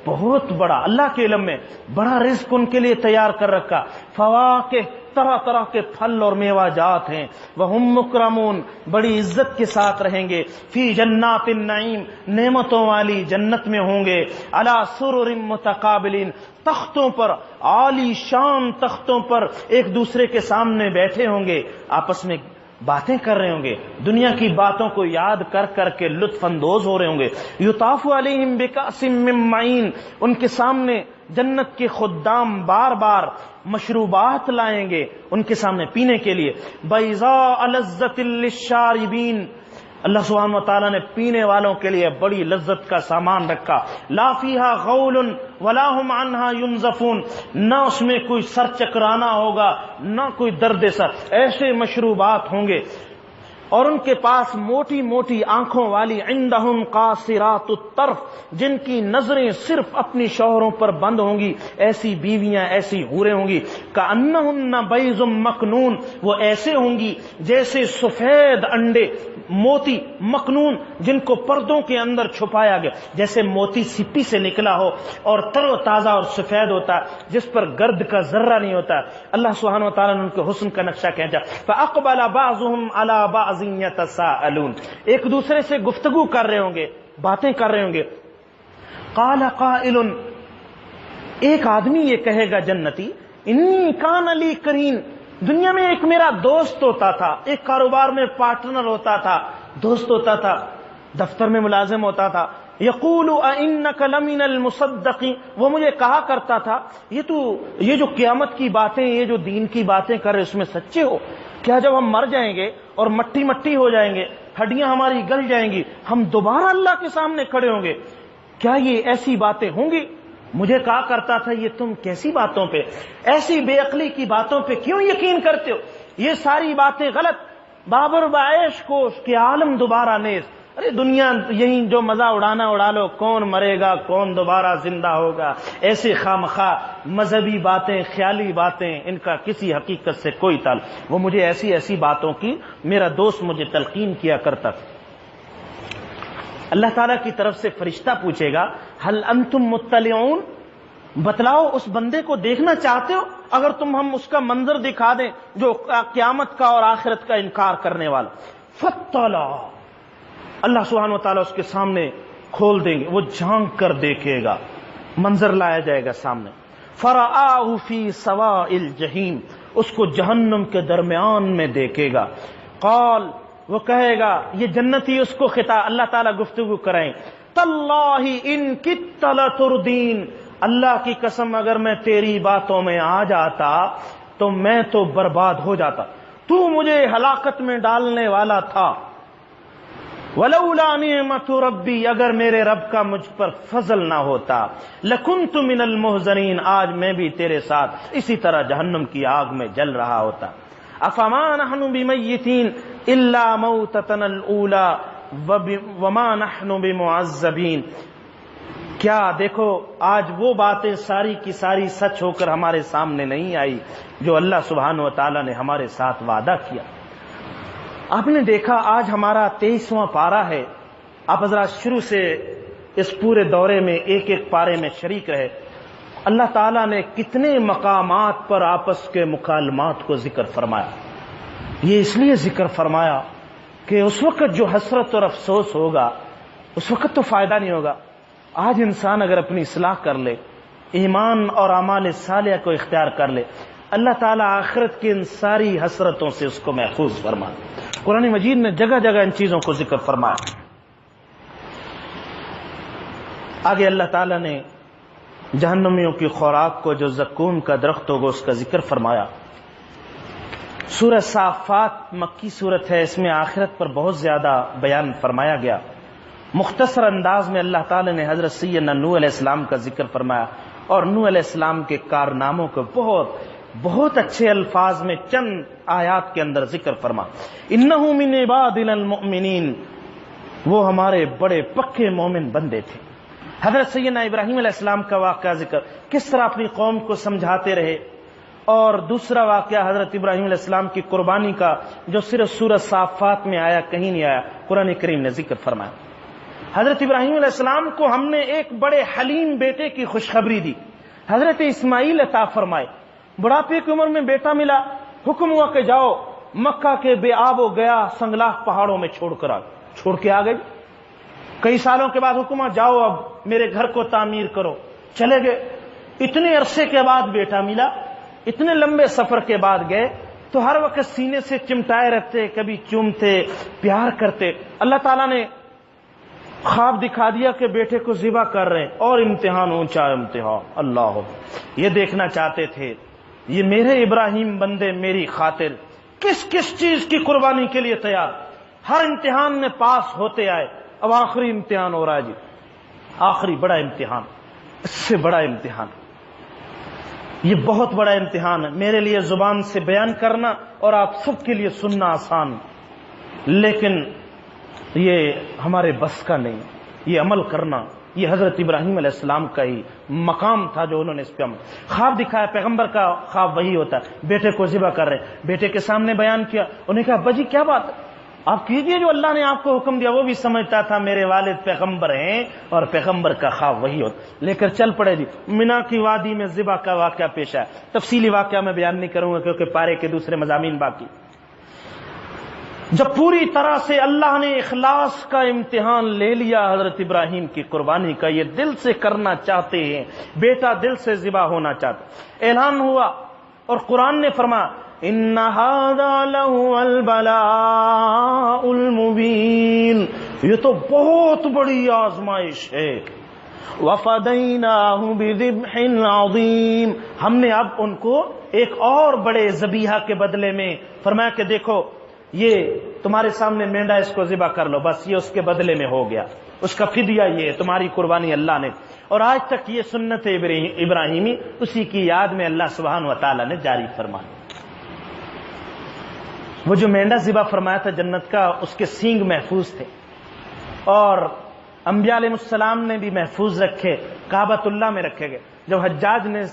بہت بڑا، اللہ کے علم میں بڑا رزق ان کے لیے تیار کر رکھا۔ فواکہ، طرح طرح کے پھل اور میوہ جات ہیں. وہم مکرمون، بڑی عزت کے ساتھ رہیں گے. فی جنات النعیم، نعمتوں والی جنت میں ہوں گے. علی سرر متقابلین، تختوں پر، عالی شان تختوں پر ایک دوسرے کے سامنے بیٹھے ہوں گے، آپس میں باتیں کر رہے ہوں گے، دنیا کی باتوں کو یاد کر کر کے لطف اندوز ہو رہے ہوں گے. یطاف علیہم بکأس من معین، ان کے سامنے جنت کے خدام بار بار مشروبات لائیں گے ان کے سامنے پینے کے لیے. بیضاء لذۃ للشاربین، اللہ سبحانہ وتعالیٰ نے پینے والوں کے لیے بڑی لذت کا سامان رکھا. لا فیہا غول ولا ہم عنہا ینزفون، نہ اس میں کوئی سر چکرانا ہوگا نہ کوئی درد سر، ایسے مشروبات ہوں گے. اور ان کے پاس موٹی موٹی آنکھوں والی، عندہم قاصرات الطرف، جن کی نظریں صرف اپنی شوہروں پر بند ہوں گی، ایسی بیویاں، ایسی حوریں ہوں گی. کأنہن بیض مکنون، وہ ایسے ہوں گی جیسے سفید انڈے، موتی مکنون، جن کو پردوں کے اندر چھپایا گیا، جیسے موتی سپی سے نکلا ہو اور تر و تازہ اور سفید ہوتا ہے، جس پر گرد کا ذرہ نہیں ہوتا. اللہ سبحانہ وتعالیٰ نے ان کے حسن کا نقشہ کھینچا. فأقبل بعضهم على بعض يتساءلون، ایک دوسرے سے گفتگو کر رہے ہوں گے، باتیں کر رہے ہوں گے. قال قائل، ایک آدمی یہ کہے گا جنتی، انی کان لی قرین، دنیا میں ایک میرا دوست ہوتا تھا، ایک کاروبار میں پارٹنر ہوتا تھا، دوست ہوتا تھا، دفتر میں ملازم ہوتا تھا. یقول اِنَّكَ لَمِنَ الْمُصَدَّقِينَ، وہ مجھے کہا کرتا تھا یہ جو قیامت کی باتیں، یہ جو دین کی باتیں کر رہے اس میں سچے ہو کیا؟ جب ہم مر جائیں گے اور مٹی مٹی ہو جائیں گے، ہڈیاں ہماری گل جائیں گی، ہم دوبارہ اللہ کے سامنے کھڑے ہوں گے، کیا یہ ایسی باتیں ہوں گی؟ مجھے کہا کرتا تھا یہ تم کیسی باتوں پہ، ایسی بے عقلی کی باتوں پہ کیوں یقین کرتے ہو؟ یہ ساری باتیں غلط. بابر بعیش کوش کہ عالم دوبارہ نیز، ارے دنیا یہی جو مزہ اڑانا اڑا لو، کون مرے گا، کون دوبارہ زندہ ہوگا، ایسے خامخواہ مذہبی باتیں، خیالی باتیں، ان کا کسی حقیقت سے کوئی تعلق. وہ مجھے ایسی ایسی باتوں کی میرا دوست مجھے تلقین کیا کرتا تھا. اللہ تعالیٰ کی طرف سے فرشتہ پوچھے گا، ہل انتم مطلعون، بتلاؤ اس بندے کو دیکھنا چاہتے ہو؟ اگر ہم اس کا منظر دکھا دیں جو قیامت کا اور آخرت کا انکار کرنے والا. فطلع، اللہ سبحانہ وتعالیٰ اس کے سامنے کھول دیں گے، وہ جھانک کر دیکھے گا، منظر لایا جائے گا سامنے. فرآہ فی سواء الجحیم، اس کو جہنم کے درمیان میں دیکھے گا. قال، وہ کہے گا، یہ جنتی اس کو خطاب، اللہ تعالیٰ گفتگو کریں، تاللہ ان کدت لتردین، اللہ کی قسم اگر میں تیری باتوں میں آ جاتا تو میں تو برباد ہو جاتا، تو مجھے ہلاکت میں ڈالنے والا تھا. ولولا نعمت ربی، اگر میرے رب کا مجھ پر فضل نہ ہوتا، لکنت من المحضرین، آج میں بھی تیرے ساتھ اسی طرح جہنم کی آگ میں جل رہا ہوتا. افما نحن بمیتین الا موتتنا الاولی وما نحن بمعذبین، کیا دیکھو آج وہ باتیں ساری کی ساری سچ ہو کر ہمارے سامنے نہیں آئی جو اللہ سبحانہ وتعالیٰ نے ہمارے ساتھ وعدہ کیا. آپ نے دیکھا آج ہمارا 23واں پارہ ہے. آپ حضرات شروع سے اس پورے دورے میں ایک ایک پارے میں شریک رہے. اللہ تعالیٰ نے کتنے مقامات پر آپس کے مکالمات کو ذکر فرمایا. یہ اس لیے ذکر فرمایا کہ اس وقت جو حسرت اور افسوس ہوگا اس وقت تو فائدہ نہیں ہوگا. آج انسان اگر اپنی اصلاح کر لے، ایمان اور اعمال صالحہ کو اختیار کر لے، اللہ تعالیٰ آخرت کی ان ساری حسرتوں سے اس کو محفوظ فرما. قرآن مجید نے جگہ جگہ ان چیزوں کو ذکر فرمایا. آگے اللہ تعالیٰ نے جہنمیوں کی خوراک کو جو زقوم کا درخت ہوگا اس کا ذکر فرمایا. سورہ صافات مکی صورت ہے، اس میں آخرت پر بہت زیادہ بیان فرمایا گیا. مختصر انداز میں اللہ تعالیٰ نے حضرت سیدنا نوح علیہ السلام کا ذکر فرمایا اور نوح علیہ السلام کے کارناموں کو بہت اچھے الفاظ میں چند آیات کے اندر ذکر فرما. انہ من عبادنا المؤمنین، وہ ہمارے بڑے پکے مومن بندے تھے. حضرت سیدنا ابراہیم علیہ السلام کا واقعہ ذکر، کس طرح اپنی قوم کو سمجھاتے رہے. اور دوسرا واقعہ حضرت ابراہیم علیہ السلام کی قربانی کا جو صرف سورہ صافات میں آیا، کہیں نہیں آیا، قرآن کریم نے ذکر فرمایا. حضرت ابراہیم علیہ السلام کو ہم نے ایک بڑے حلیم بیٹے کی خوشخبری دی. حضرت اسماعیل عطا فرمائے، بڑھاپے کی عمر میں بیٹا ملا، حکم ہوا کہ جاؤ مکہ کے بے آب و گیا سنگلاخ پہاڑوں میں چھوڑ کے آ گئے. کئی سالوں کے بعد حکم ہوا جاؤ اب میرے گھر کو تعمیر کرو. چلے گئے. اتنے عرصے کے بعد بیٹا ملا, اتنے لمبے سفر کے بعد گئے تو ہر وقت سینے سے چمٹائے رہتے, کبھی چومتے, پیار کرتے. اللہ تعالیٰ نے خواب دکھا دیا کہ بیٹے کو ذبح کر رہے ہیں, اور امتحان اونچا امتحان. اللہ یہ دیکھنا چاہتے تھے یہ میرے ابراہیم بندے میری خاطر کس کس چیز کی قربانی کے لیے تیار. ہر امتحان میں پاس ہوتے آئے. اب آخری امتحان ہو رہا ہے جی, آخری بڑا امتحان, اس سے بڑا امتحان. یہ بہت بڑا امتحان ہے. میرے لیے زبان سے بیان کرنا اور آپ سب کے لیے سننا آسان, لیکن یہ ہمارے بس کا نہیں. یہ عمل کرنا یہ حضرت ابراہیم علیہ السلام کا ہی مقام تھا جو انہوں نے اس پہ خواب دکھایا. پیغمبر کا خواب وہی ہوتا ہے, بیٹے کو ذبح کر رہے, بیٹے کے سامنے بیان کیا. انہوں نے کہا ابا جی کیا بات ہے, آپ کیجئے جو اللہ نے آپ کو حکم دیا. وہ بھی سمجھتا تھا میرے والد پیغمبر ہیں اور پیغمبر کا خواب وہی ہوتا. لے کر چل پڑے جی. مینا کی وادی میں ذبح کا واقعہ پیش آیا. تفصیلی واقعہ میں بیان نہیں کروں گا کیونکہ پارے کے دوسرے مضامین باقی. جب پوری طرح سے اللہ نے اخلاص کا امتحان لے لیا حضرت ابراہیم کی قربانی کا, یہ دل سے کرنا چاہتے ہیں, بیٹا دل سے ذبح ہونا چاہتا. اعلان ہوا اور قرآن نے فرمایا ان ھذا لہو البلاء المبین, یہ تو بہت بڑی آزمائش ہے. وفدیناہ بذبح عظیم, ہم نے اب ان کو ایک اور بڑے ذبیحہ کے بدلے میں فرمایا کہ دیکھو یہ تمہارے سامنے مینڈا, اس کو ذبح کر لو, بس یہ اس کے بدلے میں ہو گیا. اس کا فدیہ یہ تمہاری قربانی اللہ نے. اور آج تک یہ سنت ابراہیمی اسی کی یاد میں اللہ سبحانہ و تعالی نے جاری فرمائی. وہ جو مینڈا ذبح فرمایا تھا جنت کا, اس کے سینگ محفوظ تھے اور انبیاء علیہ السلام نے بھی محفوظ رکھے, کعبۃ اللہ میں رکھے گئے. جب حجاج نے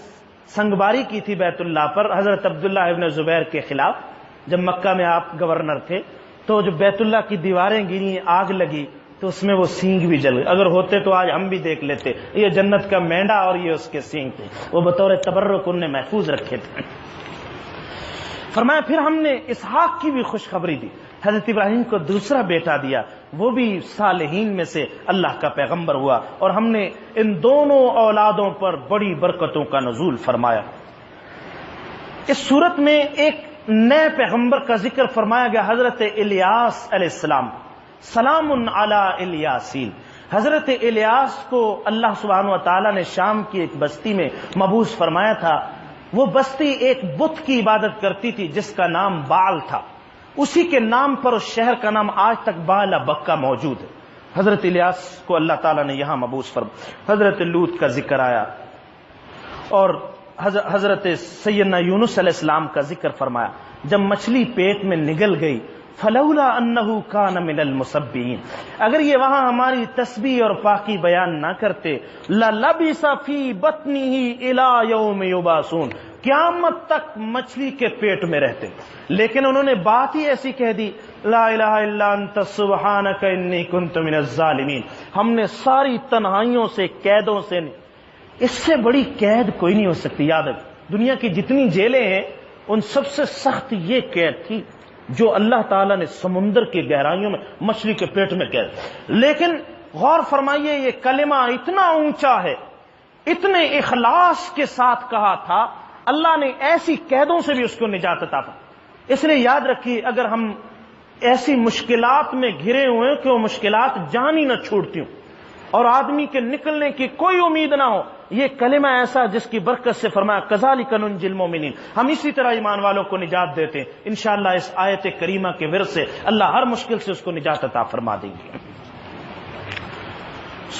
سنگباری کی تھی بیت اللہ پر حضرت عبداللہ ابن زبیر کے خلاف, جب مکہ میں آپ گورنر تھے, تو جو بیت اللہ کی دیواریں گری, آگ لگی تو اس میں وہ سینگ بھی جل گئے. اگر ہوتے تو آج ہم بھی دیکھ لیتے. یہ جنت کا مینڈا اور یہ اس کے سینگ تھے, وہ بطور تبرک انہوں نے محفوظ رکھے تھے. فرمایا پھر ہم نے اسحاق کی بھی خوشخبری دی, حضرت ابراہیم کو دوسرا بیٹا دیا, وہ بھی صالحین میں سے اللہ کا پیغمبر ہوا, اور ہم نے ان دونوں اولادوں پر بڑی برکتوں کا نزول فرمایا. اس صورت میں ایک نئے پیغمبر کا ذکر فرمایا گیا, حضرت الیاس علیہ السلام. سلام علی الیاسین. حضرت الیاس کو اللہ سبحانہ و تعالیٰ نے شام کی ایک بستی میں مبعوث فرمایا تھا. وہ بستی ایک بت کی عبادت کرتی تھی جس کا نام بال تھا. اسی کے نام پر اس شہر کا نام آج تک بالا بکہ موجود ہے. حضرت الیاس کو اللہ تعالیٰ نے یہاں مبعوث فرمایا. حضرت لوط کا ذکر آیا اور حضرت سیدنا یونس علیہ السلام کا ذکر فرمایا. جب مچھلی پیٹ میں نگل گئی, فلولا انہ کان من المسبحین, اگر یہ وہاں ہماری تسبیح اور پاکی بیان نہ کرتے, للبث فی بطنہ الی یوم یبعثون, قیامت تک مچھلی کے پیٹ میں رہتے. لیکن انہوں نے بات ہی ایسی کہہ دی, لا الہ الا انت سبحانک انی کنت من الظالمین. ہم نے ساری تنہائیوں سے, قیدوں سے, اس سے بڑی قید کوئی نہیں ہو سکتی. یاد رکھ, دنیا کی جتنی جیلیں ہیں ان سب سے سخت یہ قید تھی جو اللہ تعالیٰ نے سمندر کی گہرائیوں میں مچھلی کے پیٹ میں قید. لیکن غور فرمائیے, یہ کلمہ اتنا اونچا ہے, اتنے اخلاص کے ساتھ کہا تھا, اللہ نے ایسی قیدوں سے بھی اس کو نجات عطا فرمائی. اس لیے یاد رکھیے, اگر ہم ایسی مشکلات میں گھرے ہوئے کہ وہ مشکلات جان ہی نہ چھوڑتی ہوں اور آدمی کے نکلنے کی کوئی امید نہ ہو, یہ کلمہ ایسا جس کی برکت سے فرمایا کذالک ننجی المؤمنین, ہم اسی طرح ایمان والوں کو نجات دیتے ہیں. انشاءاللہ اس آیت کریمہ کے ورث سے اللہ ہر مشکل سے اس کو نجات عطا فرما دیں گے.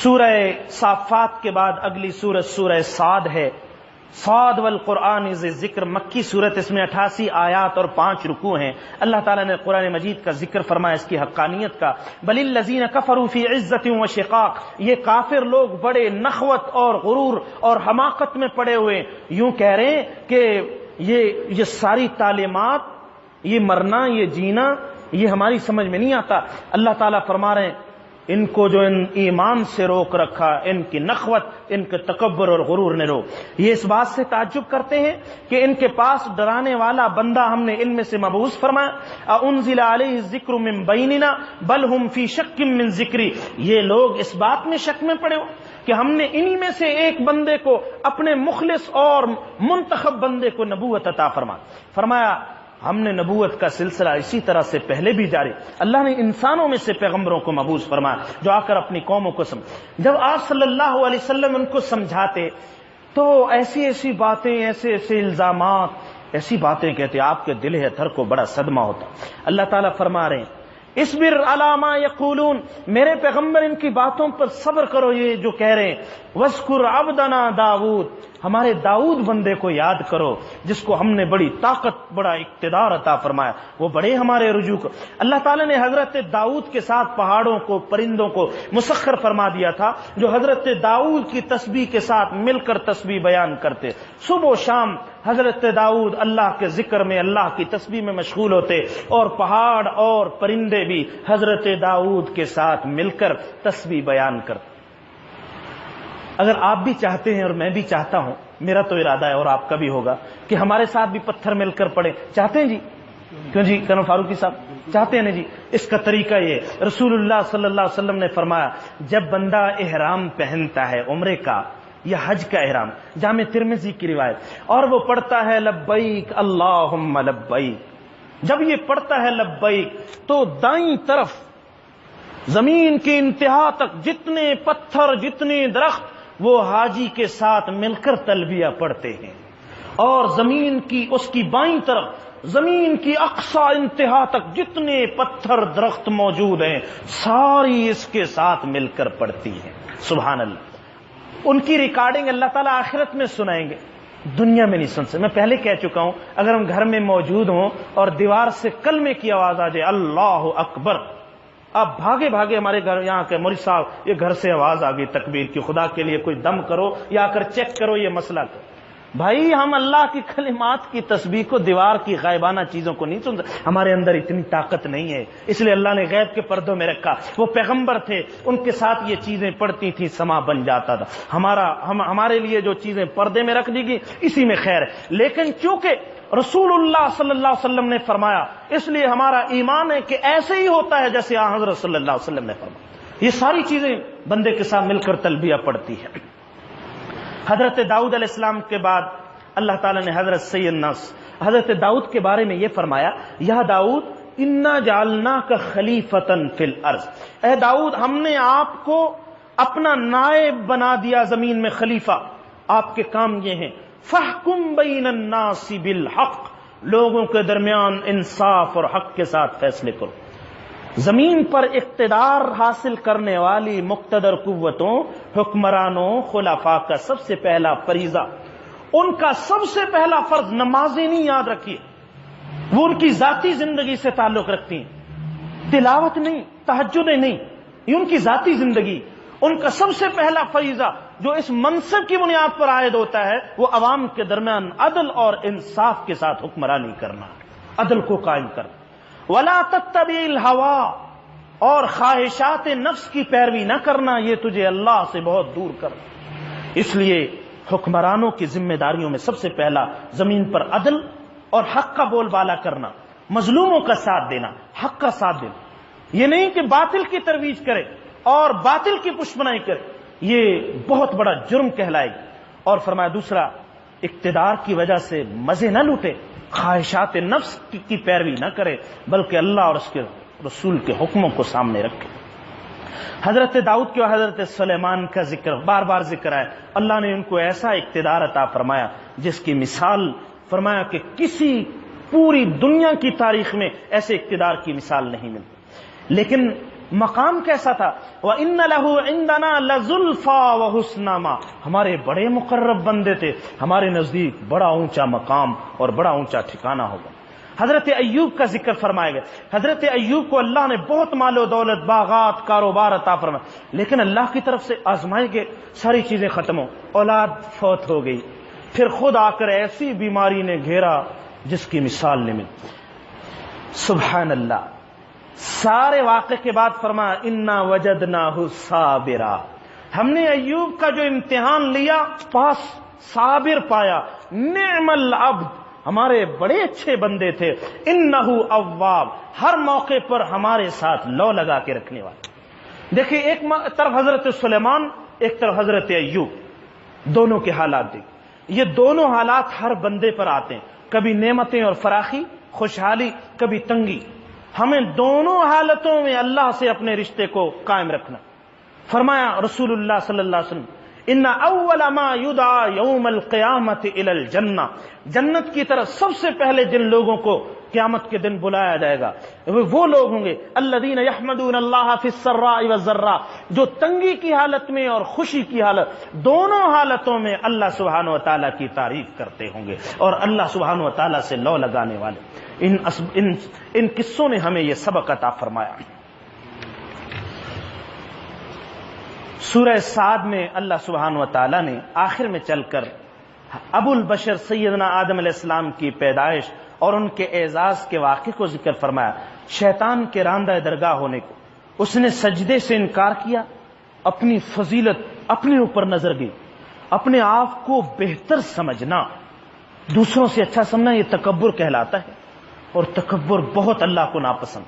سورہ صافات کے بعد اگلی سورت سورہ صاد ہے. صاد والقرآن ذی ذکر, مکی صورت, اس میں 88 آیات اور 5 رکوع ہیں. اللہ تعالیٰ نے قرآن مجید کا ذکر فرمایا اس کی حقانیت کا. بل الذین کفروا فی عزت و شقاق, یہ کافر لوگ بڑے نخوت اور غرور اور حماقت میں پڑے ہوئے, یوں کہہ رہے ہیں کہ یہ ساری تعلیمات, یہ مرنا, یہ جینا, یہ ہماری سمجھ میں نہیں آتا. اللہ تعالیٰ فرما رہے ہیں ان کو جو ان ایمان سے روک رکھا، ان کی نخوت، ان کے تکبر اور غرور نے روک۔ یہ اس بات سے تعجب کرتے ہیں کہ ان کے پاس ڈرانے والا بندہ ہم نے ان میں سے مبعوث فرمایا، انزل علیہ الذکر من بیننا بل ہم فی شک من ذکری، یہ لوگ اس بات میں شک میں پڑے ہو کہ ہم نے انہی میں سے ایک بندے کو، اپنے مخلص اور منتخب بندے کو نبوت عطا فرمایا ہم نے نبوت کا سلسلہ اسی طرح سے پہلے بھی جاری، اللہ نے انسانوں میں سے پیغمبروں کو مبعوث فرمایا جو آ کر اپنی قوموں کو جب آپ صلی اللہ علیہ وسلم ان کو سمجھاتے تو ایسی ایسی باتیں، ایسے ایسے الزامات، ایسی باتیں کہتے، آپ کے دل اطہر کو بڑا صدمہ ہوتا۔ اللہ تعالیٰ فرما رہے ہیں اصبر علی ما یقولون، میرے پیغمبر ان کی باتوں پر صبر کرو، یہ جو کہہ رہے ہیں، واذکر عبدنا داؤد، ہمارے داؤد بندے کو یاد کرو جس کو ہم نے بڑی طاقت، بڑا اقتدار عطا فرمایا، وہ بڑے ہمارے رجوع کو۔ اللہ تعالیٰ نے حضرت داؤد کے ساتھ پہاڑوں کو، پرندوں کو مسخر فرما دیا تھا جو حضرت داؤد کی تسبیح کے ساتھ مل کر تسبیح بیان کرتے، صبح و شام حضرت داؤد اللہ کے ذکر میں، اللہ کی تسبیح میں مشغول ہوتے، اور پہاڑ اور پرندے بھی حضرت داؤد کے ساتھ مل کر تسبیح بیان کرتے۔ اگر آپ بھی چاہتے ہیں اور میں بھی چاہتا ہوں، میرا تو ارادہ ہے اور آپ کا بھی ہوگا کہ ہمارے ساتھ بھی پتھر مل کر پڑے، چاہتے ہیں جی؟ کیوں جی کرم فاروقی صاحب چاہتے ہیں نا جی؟ اس کا طریقہ یہ، رسول اللہ صلی اللہ علیہ وسلم نے فرمایا جب بندہ احرام پہنتا ہے عمرے کا یا حج کا احرام، جامع ترمذی کی روایت، اور وہ پڑھتا ہے لبیک اللہم لبیک، جب یہ پڑھتا ہے لبیک تو دائیں طرف زمین کی انتہا تک جتنے پتھر، جتنے درخت، وہ حاجی کے ساتھ مل کر تلبیہ پڑھتے ہیں، اور زمین کی اس کی بائیں طرف زمین کی اقصی انتہا تک جتنے پتھر درخت موجود ہیں ساری اس کے ساتھ مل کر پڑتی ہیں۔ سبحان اللہ۔ ان کی ریکارڈنگ اللہ تعالیٰ آخرت میں سنائیں گے، دنیا میں نہیں سن سکتے۔ میں پہلے کہہ چکا ہوں اگر ہم گھر میں موجود ہوں اور دیوار سے کلمے کی آواز آ جائے اللہ اکبر، آپ بھاگے بھاگے ہمارے گھر، یہاں کے مولوی صاحب یہ گھر سے آواز آ گئی تکبیر کی، خدا کے لیے کوئی دم کرو یا آ کر چیک کرو یہ مسئلہ کرو۔ بھائی ہم اللہ کی کلمات کی تسبیح کو، دیوار کی غائبانہ چیزوں کو نہیں سن سکتے، ہمارے اندر اتنی طاقت نہیں ہے، اس لیے اللہ نے غیب کے پردوں میں رکھا۔ وہ پیغمبر تھے، ان کے ساتھ یہ چیزیں پڑتی تھی، سما بن جاتا تھا۔ ہمارے لیے جو چیزیں پردے میں رکھ دی گئی اسی میں خیر ہے، لیکن چونکہ رسول اللہ صلی اللہ علیہ وسلم نے فرمایا اس لیے ہمارا ایمان ہے کہ ایسے ہی ہوتا ہے جیسے حضرت صلی اللہ علیہ وسلم نے فرمایا۔ یہ ساری چیزیں بندے کے ساتھ مل کر تلبیہ پڑتی ہے۔ حضرت داؤد علیہ السلام کے بعد اللہ تعالیٰ نے حضرت سیدنا حضرت داؤد کے بارے میں یہ فرمایا، یا داؤد انا جعلناک خلیفۃ فی الارض، اے داؤد ہم نے آپ کو اپنا نائب بنا دیا زمین میں، خلیفہ۔ آپ کے کام یہ ہیں فاحکم بین الناس بالحق، لوگوں کے درمیان انصاف اور حق کے ساتھ فیصلے کرو۔ زمین پر اقتدار حاصل کرنے والی مقتدر قوتوں، حکمرانوں، خلفاء کا سب سے پہلا فریضہ، ان کا سب سے پہلا فرض نمازیں نہیں، یاد رکھیے، وہ ان کی ذاتی زندگی سے تعلق رکھتی ہیں، تلاوت نہیں، تہجدیں نہیں، یہ ان کی ذاتی زندگی۔ ان کا سب سے پہلا فریضہ جو اس منصب کی بنیاد پر عائد ہوتا ہے وہ عوام کے درمیان عدل اور انصاف کے ساتھ حکمرانی کرنا، عدل کو قائم کرنا۔ وَلَا تَتَّبِعِ الْهَوَىٰ، اور خواہشات نفس کی پیروی نہ کرنا، یہ تجھے اللہ سے بہت دور کرنا۔ اس لیے حکمرانوں کی ذمہ داریوں میں سب سے پہلا زمین پر عدل اور حق کا بول بالا کرنا، مظلوموں کا ساتھ دینا، حق کا ساتھ دینا، یہ نہیں کہ باطل کی ترویج کرے اور باطل کی پشمنائی کرے، یہ بہت بڑا جرم کہلائے گی۔ اور فرمایا دوسرا، اقتدار کی وجہ سے مزے نہ لوٹے، خواہشات نفس کی پیروی نہ کرے، بلکہ اللہ اور اس کے رسول کے حکموں کو سامنے رکھے۔ حضرت داؤد کے اور حضرت سلیمان کا ذکر بار بار ذکر ہے، اللہ نے ان کو ایسا اقتدار عطا فرمایا جس کی مثال فرمایا کہ کسی پوری دنیا کی تاریخ میں ایسے اقتدار کی مثال نہیں ملتی۔ لیکن مقام کیسا تھا؟ وَإِنَّ لَهُ عِندَنَا لَزُلْفَىٰ وَحُسْنَ مَآب، ہمارے بڑے مقرب بندے تھے، ہمارے نزدیک بڑا اونچا مقام اور بڑا اونچا ٹھکانہ ہوگا۔ حضرت ایوب کا ذکر فرمایا گیا، حضرت ایوب کو اللہ نے بہت مال و دولت، باغات، کاروبار عطا فرمایا، لیکن اللہ کی طرف سے آزمائے گئے، ساری چیزیں ختم ہو، اولاد فوت ہو گئی، پھر خود آ کر ایسی بیماری نے گھیرا جس کی مثال نہیں ملتی۔ سبحان اللہ، سارے واقعے کے بعد فرمایا انا وجدناہ صابرا، ہم نے ایوب کا جو امتحان لیا پاس صابر پایا، نعم العبد، ہمارے بڑے اچھے بندے تھے، انہ اواب، ہر موقع پر ہمارے ساتھ لو لگا کے رکھنے والے۔ دیکھیں ایک طرف حضرت سلیمان، ایک طرف حضرت ایوب، دونوں کے حالات دیکھیں۔ یہ دونوں حالات ہر بندے پر آتے ہیں، کبھی نعمتیں اور فراخی، خوشحالی، کبھی تنگی۔ ہمیں دونوں حالتوں میں اللہ سے اپنے رشتے کو قائم رکھنا۔ فرمایا رسول اللہ صلی اللہ علیہ وسلم ان اول ما یدعى یوم القیامت الی الجنہ، جنت کی طرف سب سے پہلے جن لوگوں کو قیامت کے دن بلایا جائے گا وہ لوگ ہوں گے الذین یحمدون اللہ فی السراء والضراء، جو تنگی کی حالت میں اور خوشی کی حالت، دونوں حالتوں میں اللہ سبحانہ و تعالیٰ کی تعریف کرتے ہوں گے اور اللہ سبحانہ و تعالیٰ سے لو لگانے والے۔ ان قصوں نے ہمیں یہ سبق عطا فرمایا۔ سورہ صاد میں اللہ سبحانہ و تعالیٰ نے آخر میں چل کر ابو البشر سیدنا آدم علیہ السلام کی پیدائش اور ان کے اعزاز کے واقعے کو ذکر فرمایا۔ شیطان کے راندہ درگاہ ہونے کو، اس نے سجدے سے انکار کیا، اپنی فضیلت اپنے اوپر نظر گئی، اپنے آپ کو بہتر سمجھنا، دوسروں سے اچھا سمجھنا، یہ تکبر کہلاتا ہے، اور تکبر بہت اللہ کو ناپسند۔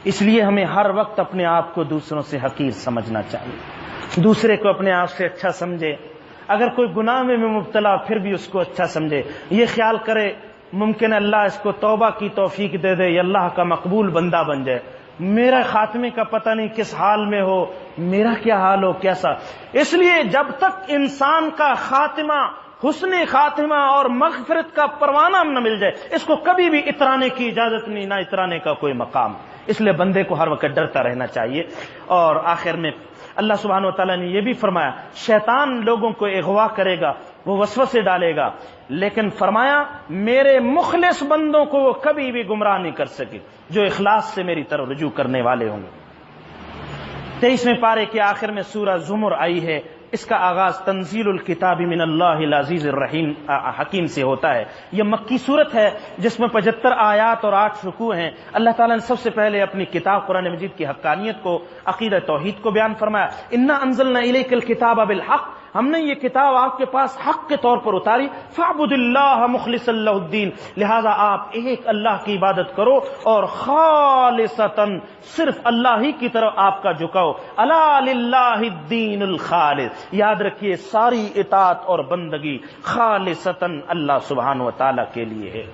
اس لیے ہمیں ہر وقت اپنے آپ کو دوسروں سے حقیر سمجھنا چاہیے، دوسرے کو اپنے آپ سے اچھا سمجھے، اگر کوئی گناہ میں مبتلا پھر بھی اس کو اچھا سمجھے، یہ خیال کرے ممکن ہے اللہ اس کو توبہ کی توفیق دے دے یا اللہ کا مقبول بندہ بن جائے، میرا خاتمے کا پتہ نہیں کس حال میں ہو، میرا کیا حال ہو کیسا۔ اس لیے جب تک انسان کا خاتمہ حسن خاتمہ اور مغفرت کا پروانہ نہ مل جائے، اس کو کبھی بھی اترانے کی اجازت نہیں، نہ اترانے کا کوئی مقام۔ اس لیے بندے کو ہر وقت ڈرتا رہنا چاہیے۔ اور آخر میں اللہ سبحانہ و تعالیٰ نے یہ بھی فرمایا شیطان لوگوں کو اغوا کرے گا، وہ وسوسے ڈالے گا، لیکن فرمایا میرے مخلص بندوں کو وہ کبھی بھی گمراہ نہیں کر سکے جو اخلاص سے میری طرف رجوع کرنے والے ہوں گے۔ 23ویں پارے کے آخر میں سورہ زمر آئی ہے، اس کا آغاز تنزیل الکتاب من اللہ العزیز الرحیم حکیم سے ہوتا ہے۔ یہ مکی صورت ہے جس میں 75 آیات اور 8 رکوع ہیں۔ اللہ تعالیٰ نے سب سے پہلے اپنی کتاب قرآن مجید کی حقانیت کو، عقیدہ توحید کو بیان فرمایا۔ انا انزلنا الیک الکتاب بالحق، ہم نے یہ کتاب آپ کے پاس حق کے طور پر اتاری، فاعبد اللہ مخلصا لہ الدین، لہذا آپ ایک اللہ کی عبادت کرو اور خالصتاً صرف اللہ ہی کی طرف آپ کا جھکاؤ، الا للہ الدین الخالص، یاد رکھیے ساری اطاعت اور بندگی خالصتاً اللہ سبحانہ و تعالیٰ کے لیے ہے۔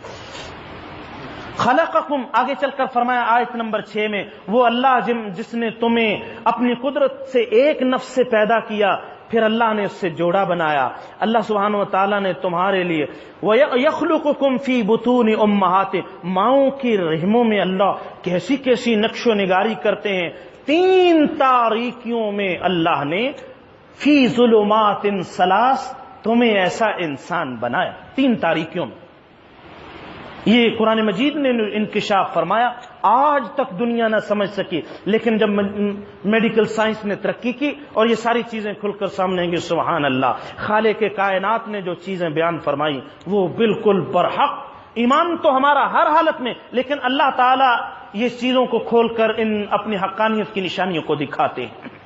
خلقکم، آگے چل کر فرمایا آیت نمبر 6 میں، وہ اللہ جس نے تمہیں اپنی قدرت سے ایک نفس سے پیدا کیا، پھر اللہ نے اس سے جوڑا بنایا۔ اللہ سبحانہ و تعالیٰ نے تمہارے لیے وَيَخْلُقُكُمْ فِي بُطُونِ أُمَّهَاتِكُمْ، ماؤں کی رحموں میں اللہ کیسی کیسی نقش و نگاری کرتے ہیں۔ 3 تاریکیوں میں اللہ نے فی ظلمات 3 تمہیں ایسا انسان بنایا، 3 تاریکیوں میں۔ یہ قرآن مجید نے انکشاف فرمایا، آج تک دنیا نہ سمجھ سکی، لیکن جب میڈیکل سائنس نے ترقی کی اور یہ ساری چیزیں کھل کر سامنے آئیں گی، سبحان اللہ، خالق کائنات نے جو چیزیں بیان فرمائی وہ بالکل برحق۔ ایمان تو ہمارا ہر حالت میں، لیکن اللہ تعالیٰ یہ چیزوں کو کھول کر اپنی حقانیت کی نشانیوں کو دکھاتے ہیں۔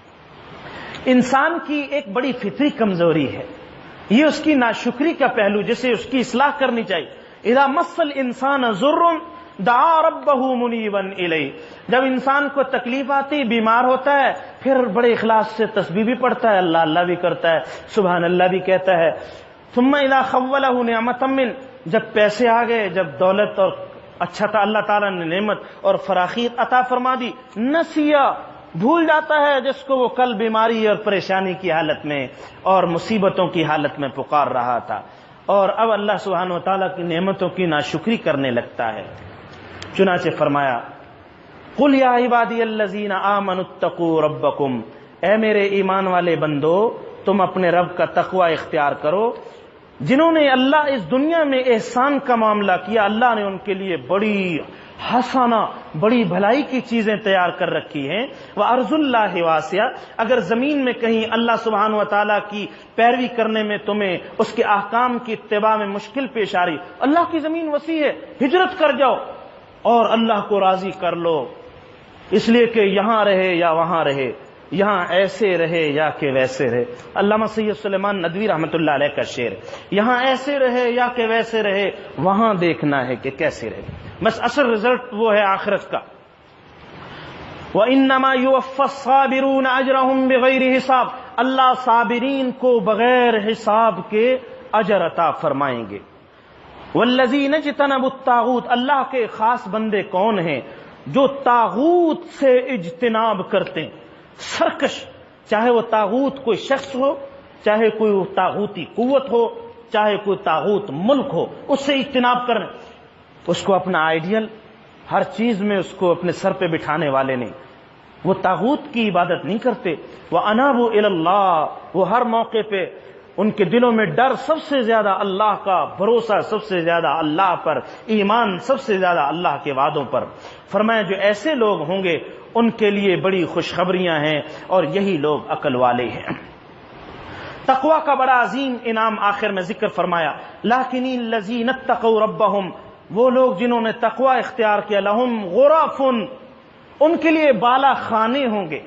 انسان کی ایک بڑی فطری کمزوری ہے، یہ اس کی ناشکری کا پہلو، جسے اس کی اصلاح کرنی چاہیے۔ اذا مس الانسان ضر دعا ربہ منیبا الیہ، جب انسان کو تکلیف آتی، بیمار ہوتا ہے، پھر بڑے اخلاص سے تسبیح بھی پڑھتا ہے، اللہ اللہ بھی کرتا ہے، سبحان اللہ بھی کہتا ہے۔ ثم اذا خولہ نعمتا من، جب پیسے آ گئے، جب دولت اور اچھا تھا، اللہ تعالیٰ نے نعمت اور فراخی عطا فرما دی، نسیا، بھول جاتا ہے جس کو وہ کل بیماری اور پریشانی کی حالت میں اور مصیبتوں کی حالت میں پکار رہا تھا، اور اب اللہ سبحانہ و تعالیٰ کی نعمتوں کی ناشکری کرنے لگتا ہے۔ چنانچہ فرمایا قل یا عبادی الذین آمنوا اتقوا ربکم، اے میرے ایمان والے بندو تم اپنے رب کا تقوی اختیار کرو۔ جنہوں نے اللہ اس دنیا میں احسان کا معاملہ کیا، اللہ نے ان کے لیے بڑی حسنہ، بڑی بھلائی کی چیزیں تیار کر رکھی ہیں۔ وَأَرْضُ اللَّهِ وَاسِعَةٌ، اگر زمین میں کہیں اللہ سبحانہ و تعالیٰ کی پیروی کرنے میں تمہیں اس کے احکام کی اتباع میں مشکل پیش آ رہی، اللہ کی زمین وسیع ہے، ہجرت کر جاؤ اور اللہ کو راضی کر لو۔ اس لیے کہ یہاں رہے یا وہاں رہے، یہاں ایسے رہے یا کہ ویسے رہے۔ علامہ سید سلیمان ندوی رحمۃ اللہ علیہ کا شعر، یہاں ایسے رہے یا کہ ویسے رہے، وہاں دیکھنا ہے کہ کیسے رہے، بس اصل رزلٹ وہ ہے آخرت کا۔ وَإِنَّمَا يُوَفَّى الصَّابِرُونَ أَجْرَهُمْ بِغَيْرِ حساب، اللہ صابرین کو بغیر حساب کے اجر عطا فرمائیں گے۔ وَالَّذِينَ اجْتَنَبُوا الطَّاغُوتَ، اللہ کے خاص بندے کون ہیں؟ جو طاغوت سے اجتناب کرتے ہیں، سرکش، چاہے وہ طاغوت کوئی شخص ہو، چاہے کوئی طاغوتی قوت ہو، چاہے کوئی طاغوت ملک ہو، اس سے اجتناب کریں۔ اس کو اپنا آئیڈیل ہر چیز میں اس کو اپنے سر پہ بٹھانے والے نہیں، وہ طاغوت کی عبادت نہیں کرتے۔ وَأَنَابُوا إِلَى اللَّهِ، وہ ہر موقع پہ ان کے دلوں میں ڈر سب سے زیادہ اللہ کا، بھروسہ سب سے زیادہ اللہ پر، ایمان سب سے زیادہ اللہ کے وعدوں پر۔ فرمایا جو ایسے لوگ ہوں گے ان کے لیے بڑی خوشخبریاں ہیں، اور یہی لوگ عقل والے ہیں۔ تقوی کا بڑا عظیم انعام آخر میں ذکر فرمایا، لَٰكِنِ الَّذِينَ اتَّقَوْا رَبَّهُمْ، وہ لوگ جنہوں نے تقوی اختیار کیا، لَهُمْ غُرَفٌ، ان کے لیے بالا خانے ہوں گے،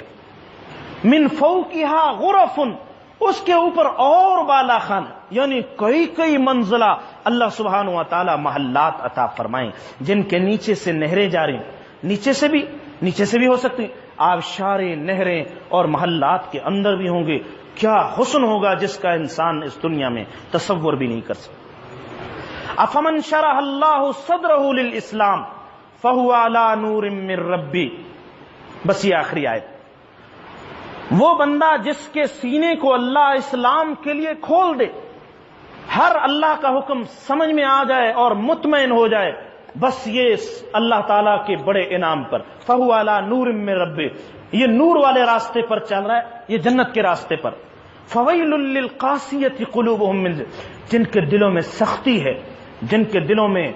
مِن فَوْقِهَا غُرَفٌ، اس کے اوپر اور بالا خانہ، یعنی کئی کئی منزلہ اللہ سبحانہ و تعالی محلات عطا فرمائیں، جن کے نیچے سے نہریں جاری، نیچے سے بھی ہو سکتی، آبشاریں، نہریں اور محلات کے اندر بھی ہوں گے۔ کیا حسن ہوگا جس کا انسان اس دنیا میں تصور بھی نہیں کر سکتا۔ افمن شرح اللہ صدرہ للاسلام فہو علی نور من ربی، بس یہ آخری آیت، وہ بندہ جس کے سینے کو اللہ اسلام کے لیے کھول دے، ہر اللہ کا حکم سمجھ میں آ جائے اور مطمئن ہو جائے، بس یہ اللہ تعالیٰ کے بڑے انعام پر، فہو علی نور من ربی، یہ نور والے راستے پر چل رہا ہے، یہ جنت کے راستے پر۔ فویل للقاسیۃ قلوبہم من، جن کے دلوں میں سختی ہے، جن کے دلوں میں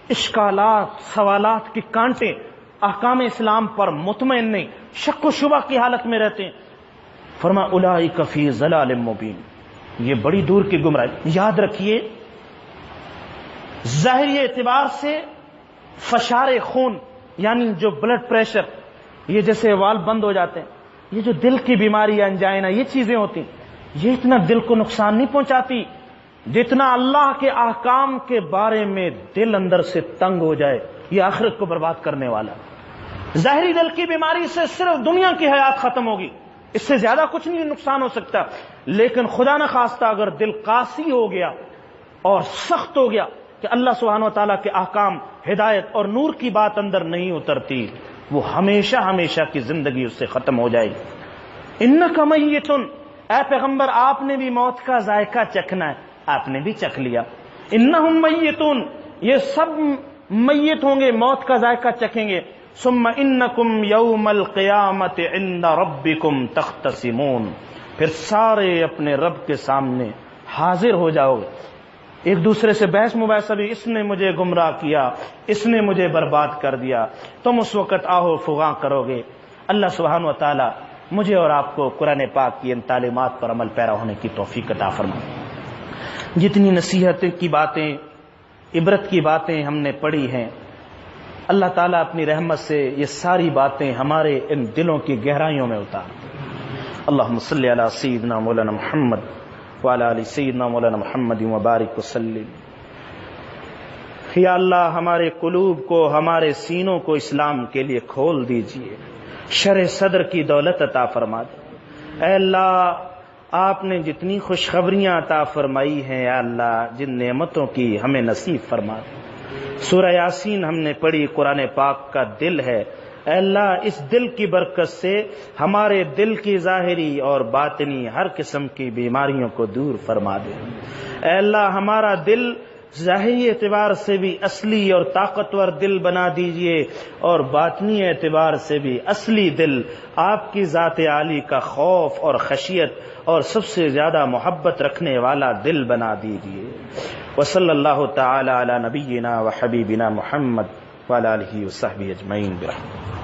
اشکالات، سوالات کی کانٹیں، احکام اسلام پر مطمئن نہیں، شک و شبہ کی حالت میں رہتے ہیں، فرما اولئک فی ضلال مبین، یہ بڑی دور کی گمراہی۔ یاد رکھیے ظاہری اعتبار سے فشار خون، یعنی جو بلڈ پریشر، یہ جیسے والو بند ہو جاتے ہیں، یہ جو دل کی بیماری، انجائنا، یہ چیزیں ہوتی ہیں، یہ اتنا دل کو نقصان نہیں پہنچاتی جتنا اللہ کے احکام کے بارے میں دل اندر سے تنگ ہو جائے، یہ آخرت کو برباد کرنے والا۔ ظاہری دل کی بیماری سے صرف دنیا کی حیات ختم ہوگی، اس سے زیادہ کچھ نہیں نقصان ہو سکتا، لیکن خدا نخواستہ اگر دل قاسی ہو گیا اور سخت ہو گیا کہ اللہ سبحانہ و تعالیٰ کے احکام، ہدایت اور نور کی بات اندر نہیں اترتی، وہ ہمیشہ ہمیشہ کی زندگی اس سے ختم ہو جائے گی۔ انک میت، اے پیغمبر آپ نے بھی موت کا ذائقہ چکھنا ہے، آپ نے بھی چکھ لیا۔ انہم میتون، یہ سب میت ہوں گے، موت کا ذائقہ چکھیں گے۔ ثم انکم یوم القیامت عند ربکم تختصمون، پھر سارے اپنے رب کے سامنے حاضر ہو جاؤ گے، ایک دوسرے سے بحث مباحثہ بھی، اس نے مجھے گمراہ کیا، اس نے مجھے برباد کر دیا، تم اس وقت آہو فغاں کرو گے۔ اللہ سبحانہ و تعالی مجھے اور آپ کو قرآن پاک کی ان تعلیمات پر عمل پیرا ہونے کی توفیق عطا فرمائے۔ جتنی نصیحت کی باتیں، عبرت کی باتیں ہم نے پڑھی ہیں، اللہ تعالیٰ اپنی رحمت سے یہ ساری باتیں ہمارے ان دلوں کی گہرائیوں میں اتار۔ اللہم صلی علی سیدنا مولانا محمد وعلی آل سیدنا مولانا محمد وبارک وسلم۔ یا اللہ ہمارے قلوب کو، ہمارے سینوں کو اسلام کے لیے کھول دیجئے، شرح صدر کی دولت عطا فرما دے۔ اے اللہ آپ نے جتنی خوشخبریاں عطا فرمائی ہیں، اے اللہ جن نعمتوں کی ہمیں نصیب فرما دے۔ سورہ یاسین ہم نے پڑھی، قرآن پاک کا دل ہے، اے اللہ اس دل کی برکت سے ہمارے دل کی ظاہری اور باطنی ہر قسم کی بیماریوں کو دور فرما دے۔ اے اللہ ہمارا دل ظاہری اعتبار سے بھی اصلی اور طاقتور دل بنا دیجئے، اور باطنی اعتبار سے بھی اصلی دل، آپ کی ذات عالی کا خوف اور خشیت اور سب سے زیادہ محبت رکھنے والا دل بنا دیجئے۔ وصلی اللہ تعالی علی نبینا و حبیبنا محمد وعلی آلہ وصحبہ اجمعین برحمتہ۔